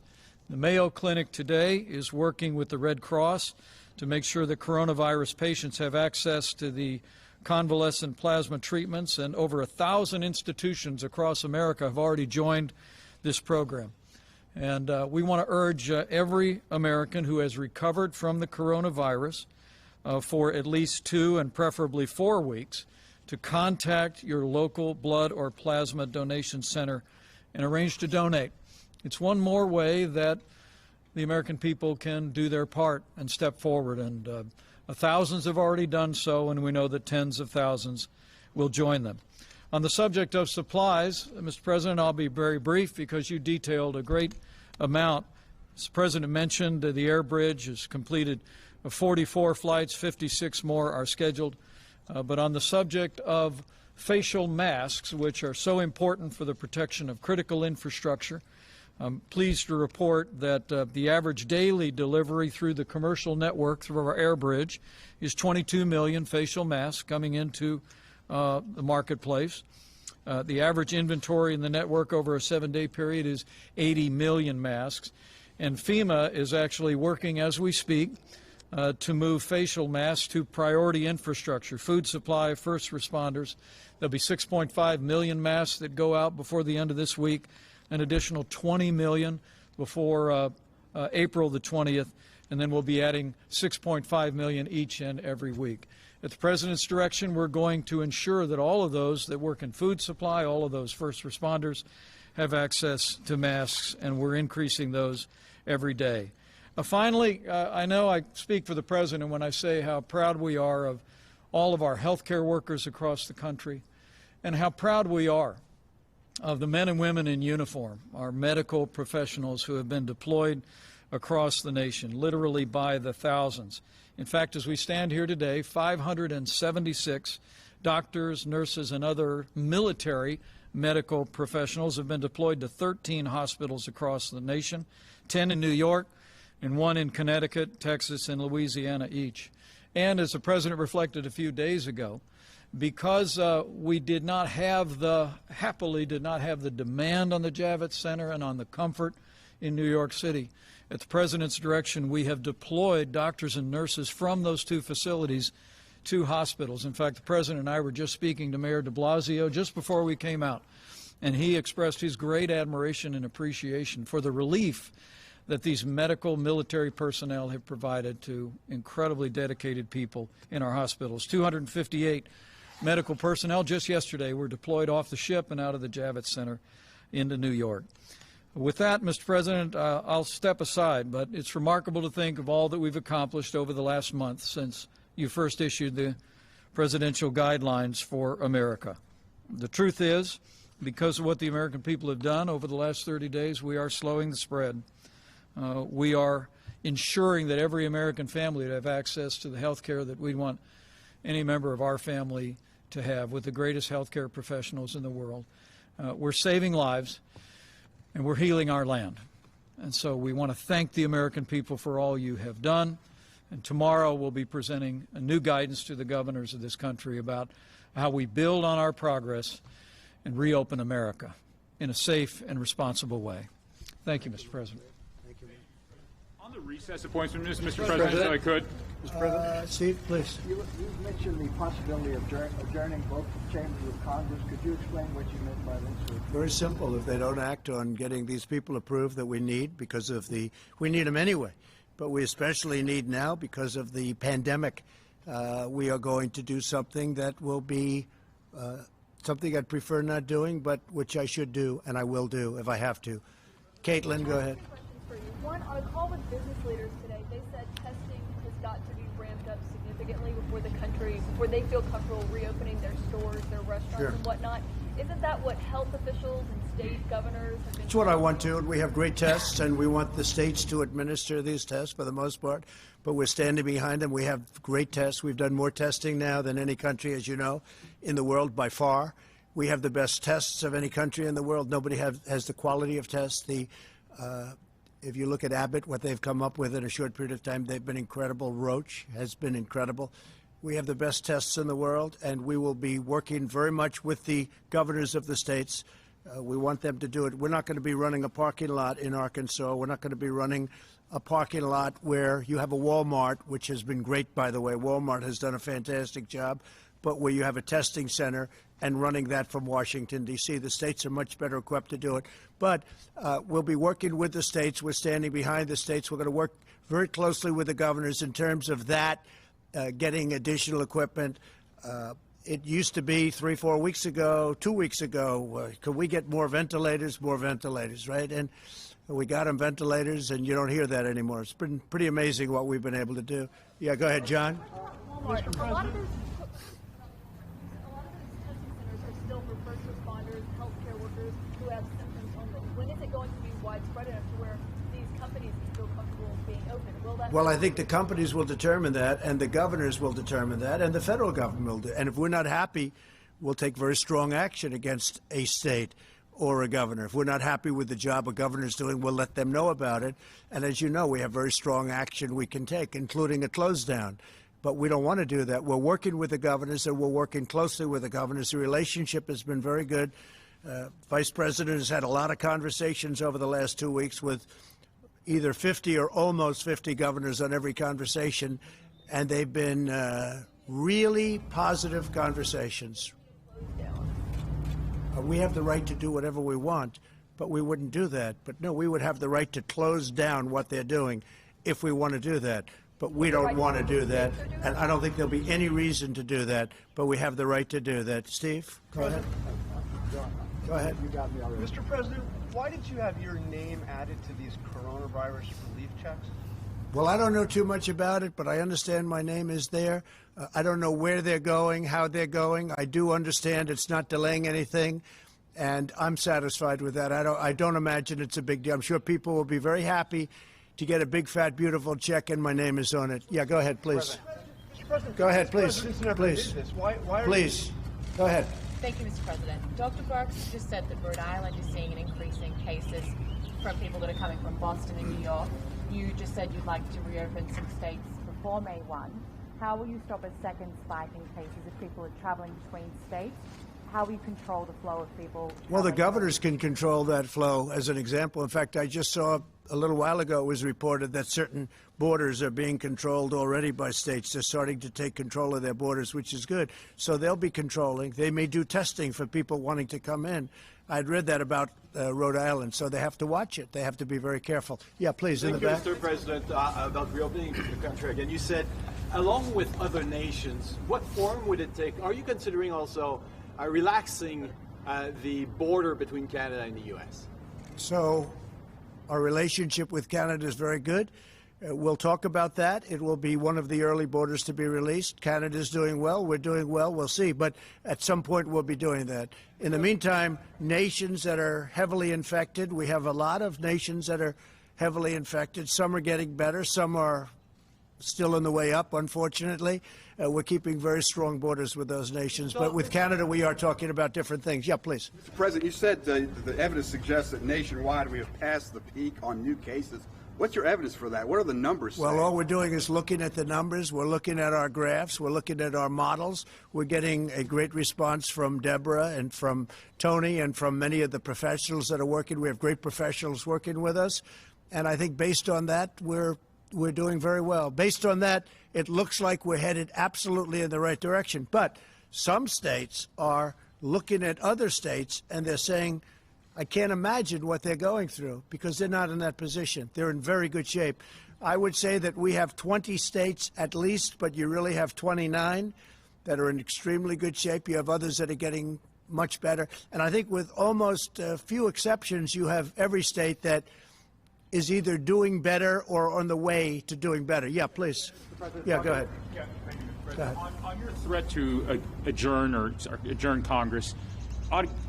The Mayo Clinic today is working with the Red Cross to make sure that coronavirus patients have access to the convalescent plasma treatments, and over 1,000 institutions across America have already joined this program. And we want to urge every American who has recovered from the coronavirus for at least 2 and preferably 4 weeks to contact your local blood or plasma donation center and arrange to donate. It's one more way that the American people can do their part and step forward, and thousands have already done so, and we know that tens of thousands will join them. On the subject of supplies, Mr. President, I'll be very brief because you detailed a great amount. As the President mentioned, the air bridge has completed 44 flights, 56 more are scheduled. But on the subject of facial masks, which are so important for the protection of critical infrastructure, I'm pleased to report that the average daily delivery through the commercial network through our air bridge is 22 million facial masks coming into the marketplace. The average inventory in the network over a 7-day period is 80 million masks. And FEMA is actually working as we speak to move facial masks to priority infrastructure, food supply, first responders. There'll be 6.5 million masks that go out before the end of this week, an additional 20 million before April the 20th, and then we'll be adding 6.5 million each and every week. At the President's direction, we're going to ensure that all of those that work in food supply, all of those first responders, have access to masks, and we're increasing those every day. Finally, I know I speak for the President when I say how proud we are of all of our healthcare workers across the country, and how proud we are of the men and women in uniform, our medical professionals who have been deployed across the nation, literally by the thousands. In fact, as we stand here today, 576 doctors, nurses, and other military medical professionals have been deployed to 13 hospitals across the nation, 10 in New York, and 1 in Connecticut, Texas, and Louisiana each. And as the President reflected a few days ago, because we happily did not have the demand on the Javits Center and on the comfort in New York City, at the President's direction, we have deployed doctors and nurses from those 2 facilities to hospitals. In fact, the President and I were just speaking to Mayor de Blasio just before we came out, and he expressed his great admiration and appreciation for the relief that these medical military personnel have provided to incredibly dedicated people in our hospitals. 258 medical personnel just yesterday were deployed off the ship and out of the Javits Center into New York. With that, Mr. President, I'll step aside, but it's remarkable to think of all that we've accomplished over the last month since you first issued the presidential guidelines for America. The truth is, because of what the American people have done over the last 30 days, we are slowing the spread. We are ensuring that every American family would have access to the health care that we'd want any member of our family to have, with the greatest health care professionals in the world. We're saving lives, and we're healing our land. And so we want to thank the American people for all you have done. And tomorrow we'll be presenting a new guidance to the governors of this country about how we build on our progress and reopen America in a safe and responsible way. Thank you, Mr. President. On the recess appointments, Mr. President, if I could. Mr. President. Steve, please. You mentioned the possibility of adjourning both chambers of Congress. Could you explain what you meant by this? Very simple. If they don't act on getting these people approved that we need, because of we need them anyway, but we especially need now because of the pandemic, we are going to do something that will be something I'd prefer not doing, but which I should do, and I will do if I have to. Caitlin, go ahead. For you. One, on a call with business leaders today, they said testing has got to be ramped up significantly before they feel comfortable reopening their stores, their restaurants, and whatnot. Isn't that what health officials and state governors have been? It's what I want to. We have great tests, and we want the states to administer these tests for the most part, but we're standing behind them. We have great tests. We've done more testing now than any country, as you know, in the world by far. We have the best tests of any country in the world. Nobody has the quality of tests. If you look at Abbott, what they've come up with in a short period of time, they've been incredible. Roche has been incredible. We have the best tests in the world, and we will be working very much with the governors of the states. We want them to do it. We're not going to be running a parking lot in Arkansas. We're not going to be running a parking lot where you have a Walmart, which has been great, by the way. Walmart has done a fantastic job, but where you have a testing center and running that from Washington, D.C. The states are much better equipped to do it. But we'll be working with the states. We're standing behind the states. We're going to work very closely with the governors in terms of that, getting additional equipment. It used to be 3-4 weeks ago, 2 weeks ago, could we get more ventilators, right? And we got them ventilators, and you don't hear that anymore. It's been pretty amazing what we've been able to do. Yeah, go ahead, John. A lot of those testing centers are still for first responders, healthcare workers who have symptoms only. When is it going to be widespread enough to where these companies can feel comfortable being open? Well, I think the companies will determine that, and the governors will determine that, and the federal government will do. And if we're not happy, we'll take very strong action against a state or a governor. If we're not happy with the job a governor's doing, we'll let them know about it. And as you know, we have very strong action we can take, including a close down. But we don't want to do that. We're working with the governors, and we're working closely with the governors. The relationship has been very good. Vice President has had a lot of conversations over the last 2 weeks with either 50 or almost 50 governors on every conversation, and they've been really positive conversations. We have the right to do whatever we want, but we wouldn't do that. But no, we would have the right to close down what they're doing if we want to do that. But we don't want to do that, and I don't think there'll be any reason to do that, but we have the right to do that. Steve, go ahead. Go ahead. You got me already. Mr. President, why did you have your name added to these coronavirus relief checks? Well, I don't know too much about it, but I understand my name is there. I don't know where they're going, how they're going. I do understand it's not delaying anything, and I'm satisfied with that. I don't imagine it's a big deal. I'm sure people will be very happy to get a big, fat, beautiful check, and my name is on it. Yeah, go ahead, please. Mr. President, Go ahead, please. Presidents never Please. did this. Why are Please, go ahead. Thank you, Mr. President. Dr. Birx just said that Rhode Island is seeing an increase in cases from people that are coming from Boston and New York. You just said you'd like to reopen some states before May 1. How will you stop a second spike in cases if people are traveling between states? How will you control the flow of people? Well, the governors can control that flow, as an example. In fact, I just saw a little while ago it was reported that certain borders are being controlled already by states. They're starting to take control of their borders, which is good. So they'll be controlling. They may do testing for people wanting to come in. I'd read that about Rhode Island, so they have to watch it. They have to be very careful. Yeah, please, in the back. Thank you, Mr. President. About reopening the country again, you said, along with other nations, what form would it take? Are you considering also relaxing the border between Canada and the U.S.? So our relationship with Canada is very good. We'll talk about that. It will be one of the early borders to be released. Canada's doing well. We're doing well. We'll see. But at some point, we'll be doing that. In the meantime, nations that are heavily infected, we have a lot of nations that are heavily infected. Some are getting better. Some are still on the way up, unfortunately. We're keeping very strong borders with those nations. But with Canada, we are talking about different things. Yeah, please. Mr. President, you said the evidence suggests that nationwide we have passed the peak on new cases. What's your evidence for that? What are the numbers saying? Well, all we're doing is looking at the numbers. We're looking at our graphs. We're looking at our models. We're getting a great response from Deborah and from Tony and from many of the professionals that are working. We have great professionals working with us. And I think based on that, we're doing very well. Based on that, it looks like we're headed absolutely in the right direction. But some states are looking at other states and they're saying, I can't imagine what they're going through because they're not in that position. They're in very good shape. I would say that we have 20 states at least, but you really have 29 that are in extremely good shape. You have others that are getting much better. And I think with almost a few exceptions, you have every state that is either doing better or on the way to doing better. Yeah, please. Yeah, go ahead. Yeah, thank you, Mr. President. On your threat to adjourn Congress,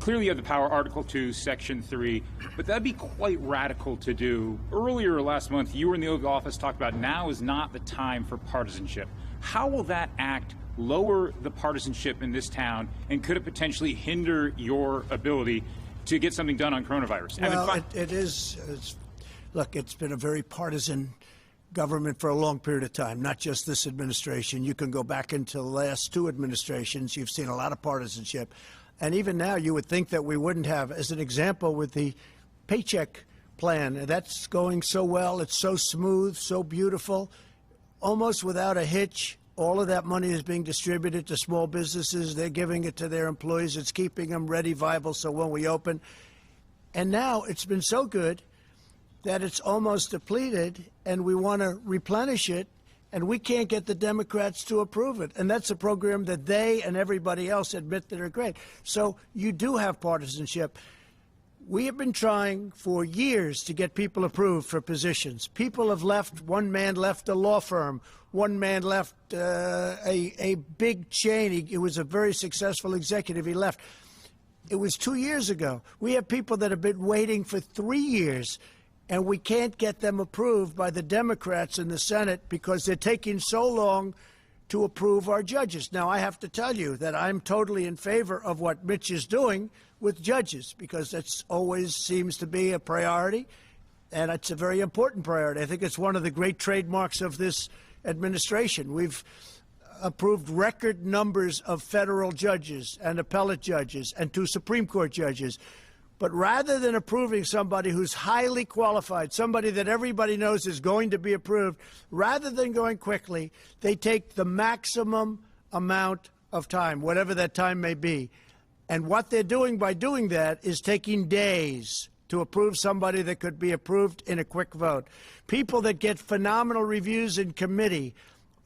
clearly you have the power, Article 2, Section 3, but that'd be quite radical to do. Earlier last month, you were in the Oval Office talked about now is not the time for partisanship. How will that act lower the partisanship in this town, and could it potentially hinder your ability to get something done on coronavirus? Well, it is. Look, it's been a very partisan government for a long period of time, not just this administration. You can go back into the last two administrations. You've seen a lot of partisanship. And even now, you would think that we wouldn't have. As an example, with the paycheck plan, that's going so well. It's so smooth, so beautiful, almost without a hitch. All of that money is being distributed to small businesses. They're giving it to their employees. It's keeping them ready, viable, so when we open. And now it's been so good that it's almost depleted, and we want to replenish it, and we can't get the Democrats to approve it. And that's a program that they and everybody else admit that are great. So you do have partisanship. We have been trying for years to get people approved for positions. People have left. One man left a law firm. One man left a big chain. He was a very successful executive. He left. It was 2 years ago. We have people that have been waiting for 3 years, and we can't get them approved by the Democrats in the Senate because they're taking so long to approve our judges. Now, I have to tell you that I'm totally in favor of what Mitch is doing with judges because that always seems to be a priority, and it's a very important priority. I think it's one of the great trademarks of this administration. We've approved record numbers of federal judges and appellate judges and 2 Supreme Court judges. But rather than approving somebody who's highly qualified, somebody that everybody knows is going to be approved, rather than going quickly, they take the maximum amount of time, whatever that time may be. And what they're doing by doing that is taking days to approve somebody that could be approved in a quick vote. People that get phenomenal reviews in committee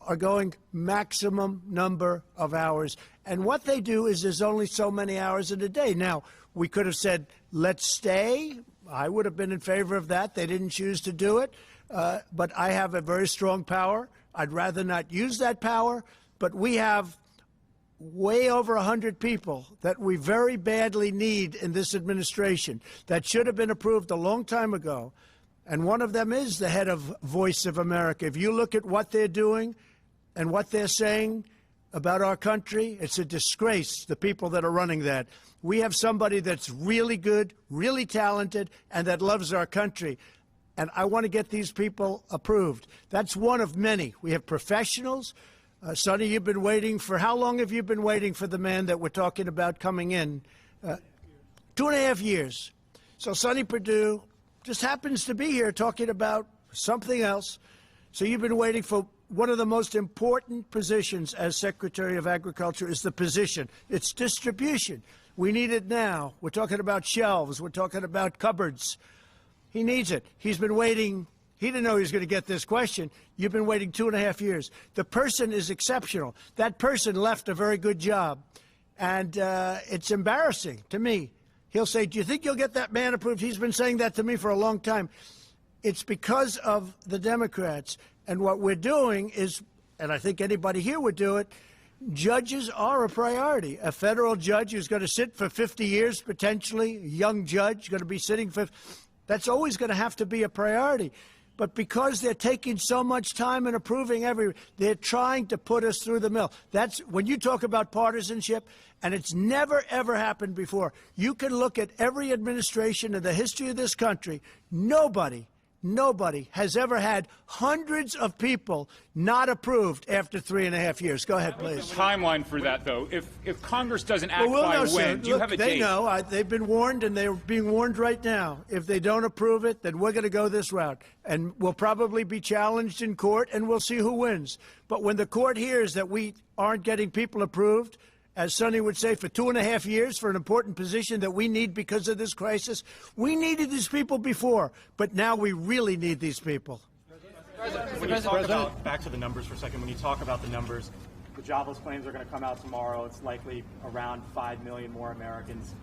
are going maximum number of hours. And what they do is there's only so many hours in a day. Now, we could have said, let's stay. I would have been in favor of that. They didn't choose to do it. But I have a very strong power. I'd rather not use that power. But we have way over 100 people that we very badly need in this administration that should have been approved a long time ago. And one of them is the head of Voice of America. If you look at what they're doing and what they're saying about our country, it's a disgrace, the people that are running that. We have somebody that's really good, really talented, and that loves our country. And I want to get these people approved. That's one of many. We have professionals. Sonny, you've been waiting for, how long have you been waiting for the man that we're talking about coming in? 2.5 years. So Sonny Perdue just happens to be here talking about something else. So you've been waiting for one of the most important positions as Secretary of Agriculture is the position. It's distribution. We need it now. We're talking about shelves. We're talking about cupboards. He needs it. He's been waiting. He didn't know he was going to get this question. You've been waiting 2.5 years. The person is exceptional. That person left a very good job. And it's embarrassing to me. He'll say, do you think you'll get that man approved? He's been saying that to me for a long time. It's because of the Democrats. And what we're doing is, and I think anybody here would do it, judges are a priority. A federal judge who's going to sit for 50 years, potentially, a young judge going to be sitting for, that's always going to have to be a priority. But because they're taking so much time in approving they're trying to put us through the mill. That's when you talk about partisanship, and it's never, ever happened before. You can look at every administration in the history of this country. Nobody has ever had hundreds of people not approved after 3.5 years. Go ahead, please. Timeline for that, though. If Congress doesn't act we'll by know when, soon. do you have a date? They know. They've been warned, and they're being warned right now. If they don't approve it, then we're going to go this route. And we'll probably be challenged in court, and we'll see who wins. But when the court hears that we aren't getting people approved, as Sonny would say, for 2.5 years for an important position that we need because of this crisis. We needed these people before, but now we really need these people. When you talk about, back to the numbers for a second, when you talk about the numbers, the jobless claims are going to come out tomorrow. It's likely around 5 million more Americans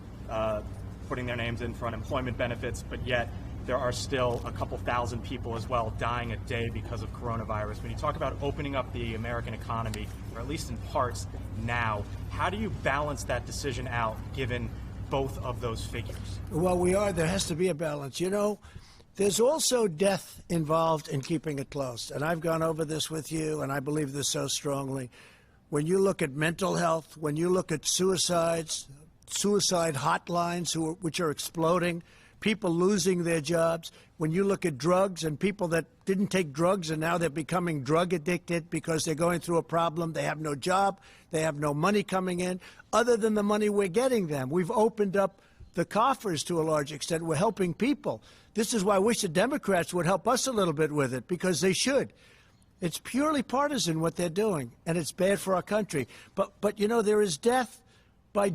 putting their names in for unemployment benefits, but yet there are still a couple thousand people as well dying a day because of coronavirus. When you talk about opening up the American economy, or at least in parts now, how do you balance that decision out given both of those figures? Well, there has to be a balance. You know, there's also death involved in keeping it closed. And I've gone over this with you, and I believe this so strongly. When you look at mental health, when you look at suicides, suicide hotlines which are exploding, people losing their jobs, when you look at drugs and people that didn't take drugs and now they're becoming drug addicted because they're going through a problem, they have no job, they have no money coming in, other than the money we're getting them. We've opened up the coffers to a large extent. We're helping people. This is why I wish the Democrats would help us a little bit with it, because they should. It's purely partisan what they're doing, and it's bad for our country. But you know, there is death by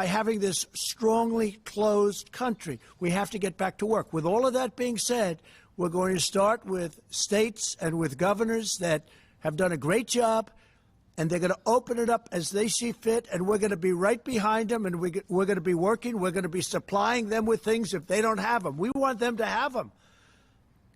having this strongly closed country. We have to get back to work. With all of that being said, we're going to start with states and with governors that have done a great job, and they're going to open it up as they see fit, and we're going to be right behind them, and we're going to be working. We're going to be supplying them with things if they don't have them. We want them to have them.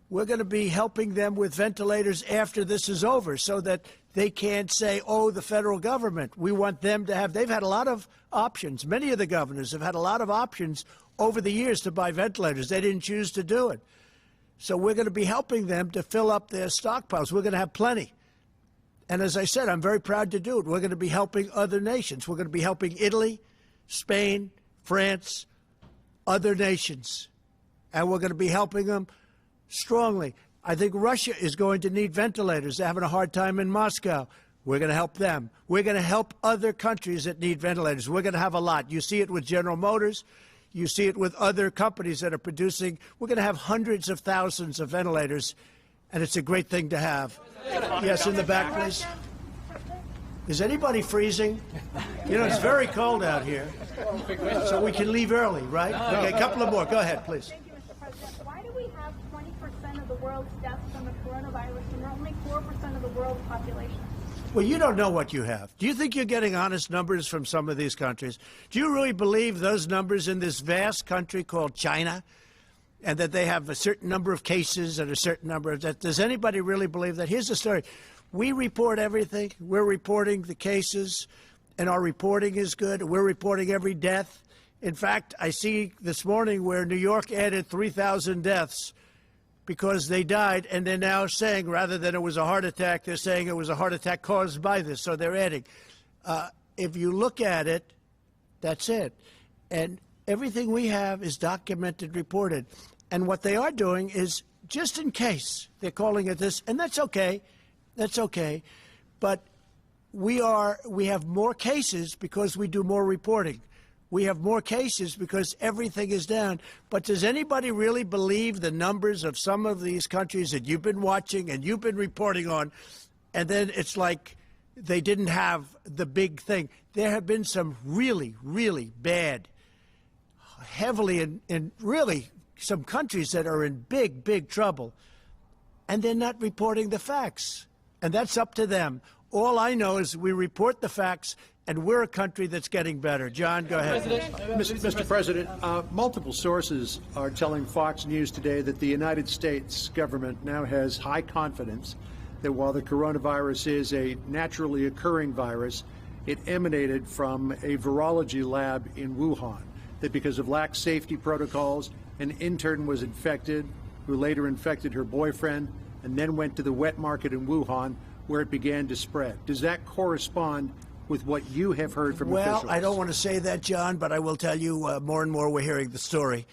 We're going to be helping them with ventilators after this is over so that they can't say, oh, the federal government. We want them to have, they've had a lot of options. Many of the governors have had a lot of options over the years to buy ventilators. They didn't choose to do it. So we're going to be helping them to fill up their stockpiles. We're going to have plenty. And as I said, I'm very proud to do it. We're going to be helping other nations. We're going to be helping Italy, Spain, France, other nations. And we're going to be helping them strongly. I think Russia is going to need ventilators. They're having a hard time in Moscow. We're going to help them. We're going to help other countries that need ventilators. We're going to have a lot. You see it with General Motors. You see it with other companies that are producing. We're going to have hundreds of thousands of ventilators, and it's a great thing to have. Yes, in the back, please. Is anybody freezing? You know, it's very cold out here, so we can leave early, right? Okay, a couple of more. Go ahead, please. Thank you, Mr. President. Why do we have 20% of the world's deaths from the coronavirus and we're only 4% of the world's population? Well, you don't know what you have. Do you think you're getting honest numbers from some of these countries? Do you really believe those numbers in this vast country called China, and that they have a certain number of cases and a certain number of deaths? Does anybody really believe that? Here's the story. We report everything. We're reporting the cases, and our reporting is good. We're reporting every death. In fact, I see this morning where New York added 3,000 deaths because they died, and they're now saying, rather than it was a heart attack, they're saying it was a heart attack caused by this, so they're adding. If you look at it, that's it. And everything we have is documented, reported. And what they are doing is, just in case, they're calling it this, and that's okay. That's okay. But we have more cases because we do more reporting. We have more cases because everything is down. But does anybody really believe the numbers of some of these countries that you've been watching and you've been reporting on, and then it's like they didn't have the big thing? There have been some really, really bad, heavily in really some countries that are in big, big trouble, and they're not reporting the facts. And that's up to them. All I know is we report the facts, and we're a country that's getting better. John, go ahead. Mr. President, multiple sources are telling Fox News today that the United States government now has high confidence that while the coronavirus is a naturally occurring virus, it emanated from a virology lab in Wuhan, that because of lax safety protocols, an intern was infected, who later infected her boyfriend, and then went to the wet market in Wuhan, where it began to spread. Does that correspond with what you have heard from officials? Well, I don't want to say that, John, but I will tell you more and more we're hearing the story,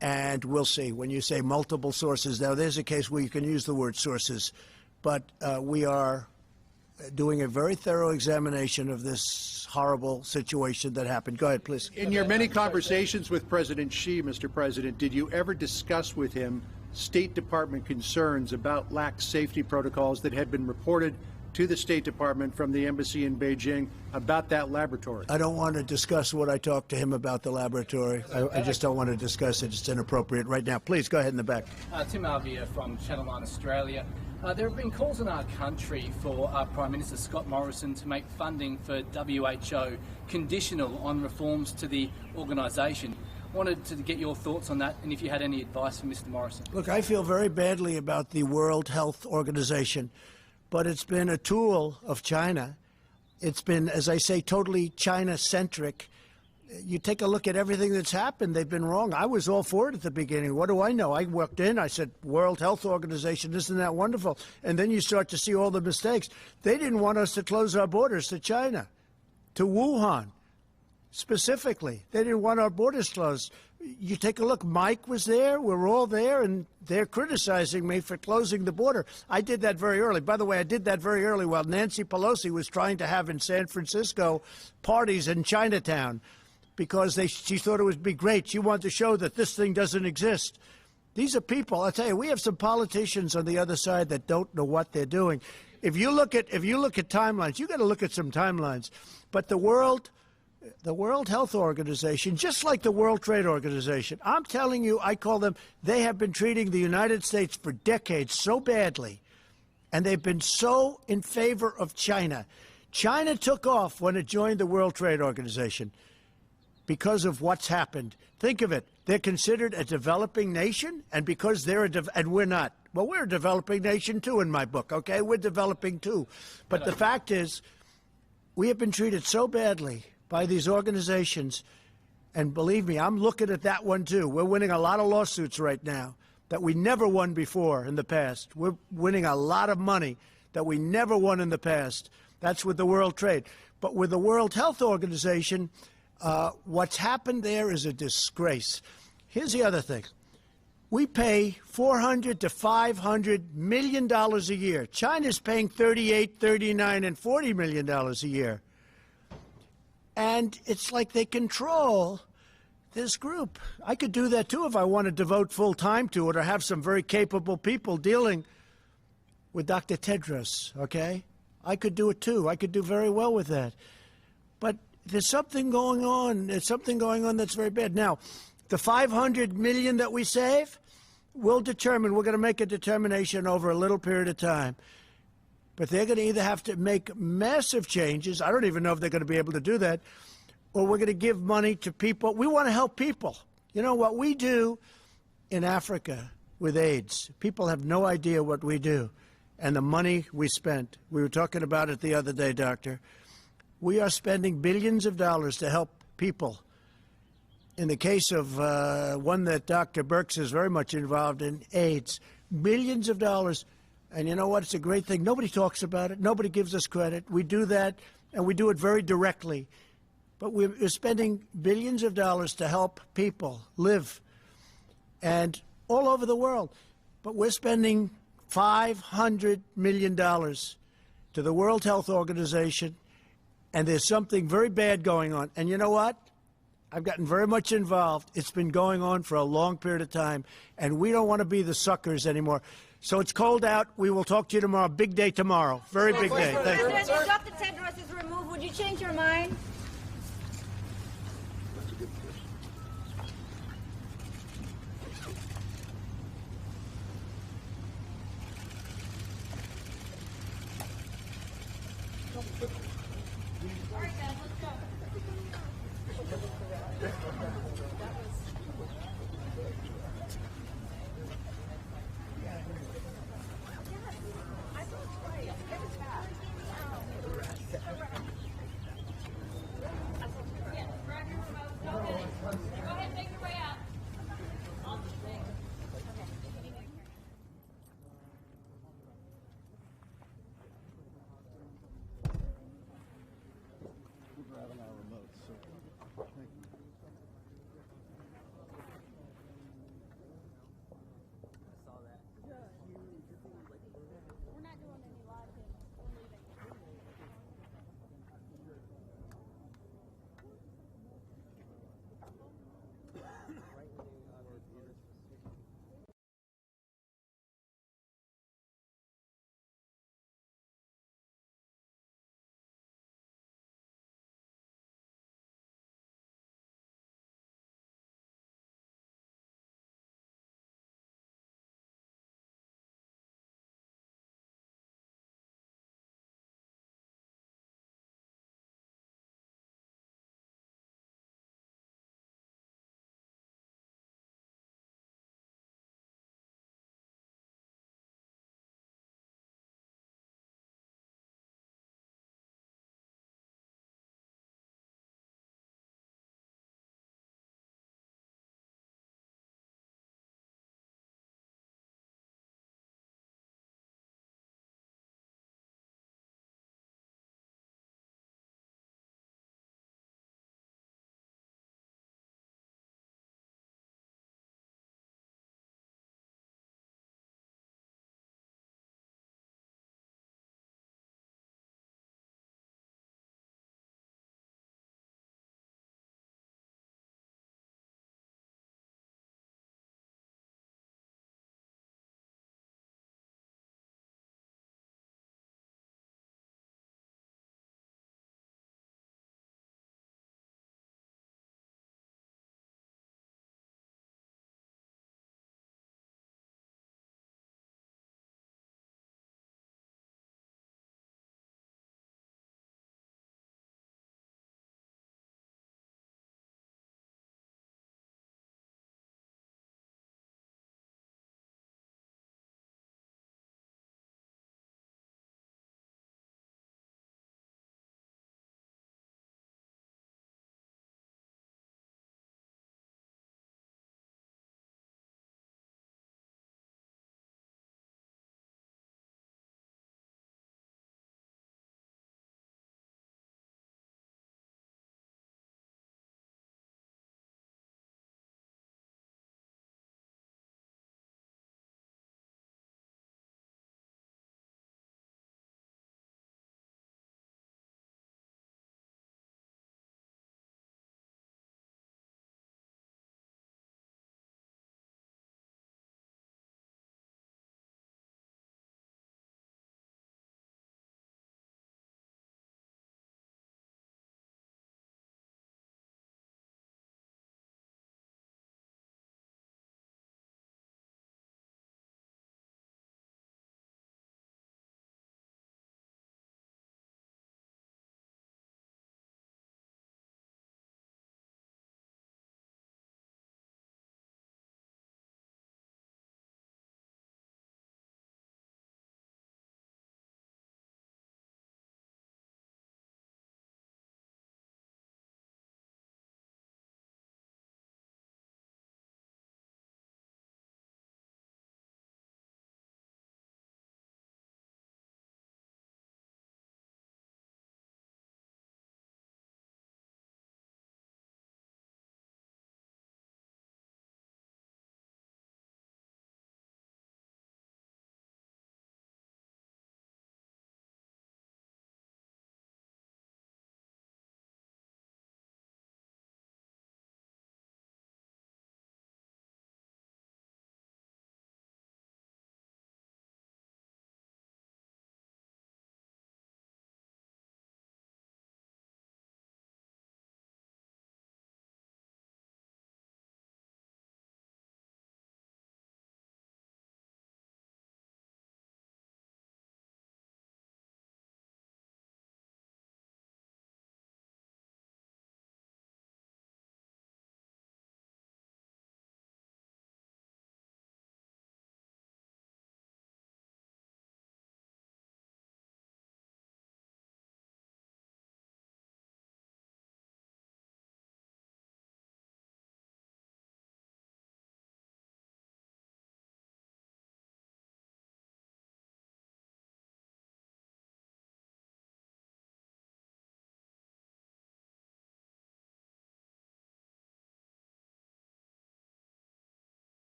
and we'll see. When you say multiple sources, now there's a case where you can use the word sources, but we are doing a very thorough examination of this horrible situation that happened. Go ahead, please. In your many conversations with President Xi, Mr. President, did you ever discuss with him State Department concerns about lax safety protocols that had been reported to the State Department from the embassy in Beijing about that laboratory? I don't want to discuss what I talked to him about the laboratory. I just don't want to discuss it. It's inappropriate right now. Please, go ahead in the back. Tim Alvia from Channel 9 Australia. There have been calls in our country for Prime Minister Scott Morrison to make funding for WHO conditional on reforms to the organisation. Wanted to get your thoughts on that, and if you had any advice for Mr. Morrison. Look, I feel very badly about the World Health Organization, but it's been a tool of China. It's been, as I say, totally China-centric. You take a look at everything that's happened, they've been wrong. I was all for it at the beginning. What do I know? I walked in, I said, World Health Organization, isn't that wonderful? And then you start to see all the mistakes. They didn't want us to close our borders to China, to Wuhan. Specifically, they didn't want our borders closed. You take a look, Mike was there, we're all there, and they're criticizing me for closing the border. I did that very early. By the way, I did that very early while Nancy Pelosi was trying to have in San Francisco parties in Chinatown because she thought it would be great. She wanted to show that this thing doesn't exist. These are people, I'll tell you, we have some politicians on the other side that don't know what they're doing. If you look at timelines, you got to look at some timelines. But the World Health Organization, just like the World Trade Organization, I'm telling you, I call them, they have been treating the United States for decades so badly, and they've been so in favor of China. China took off when it joined the World Trade Organization because of what's happened. Think of it. They're considered a developing nation, and because they're and we're not. Well, we're a developing nation, too, in my book, okay? We're developing, too. But the fact is, we have been treated so badly by these organizations, and believe me, I'm looking at that one too. We're winning a lot of lawsuits right now that we never won before in the past. We're winning a lot of money that we never won in the past. That's with the World Trade. But with the World Health Organization, what's happened there is a disgrace. Here's the other thing. We pay $400 to $500 million a year. China's paying $38, $39, and $40 million a year. And it's like they control this group. I could do that too if I wanted to devote full time to it or have some very capable people dealing with Dr. Tedros, okay? I could do it too. I could do very well with that. But there's something going on. There's something going on that's very bad. Now, the $500 million that we save, we're going to make a determination over a little period of time. But they're going to either have to make massive changes. I don't even know if they're going to be able to do that. Or we're going to give money to people. We want to help people. You know what we do in Africa with AIDS? People have no idea what we do. And the money we spent. We were talking about it the other day, Doctor. We are spending billions of dollars to help people. In the case of one that Dr. Birx is very much involved in, AIDS, billions of dollars. And you know what? It's a great thing. Nobody talks about it. Nobody gives us credit. We do that, and we do it very directly. But we're spending billions of dollars to help people live, and all over the world. But we're spending $500 million to the World Health Organization, and there's something very bad going on. And you know what? I've gotten very much involved. It's been going on for a long period of time, and we don't want to be the suckers anymore. So it's cold out. We will talk to you tomorrow. Big day tomorrow. Very big day. Thank you. President, if Dr. Tedros is removed, would you change your mind? That's a good question.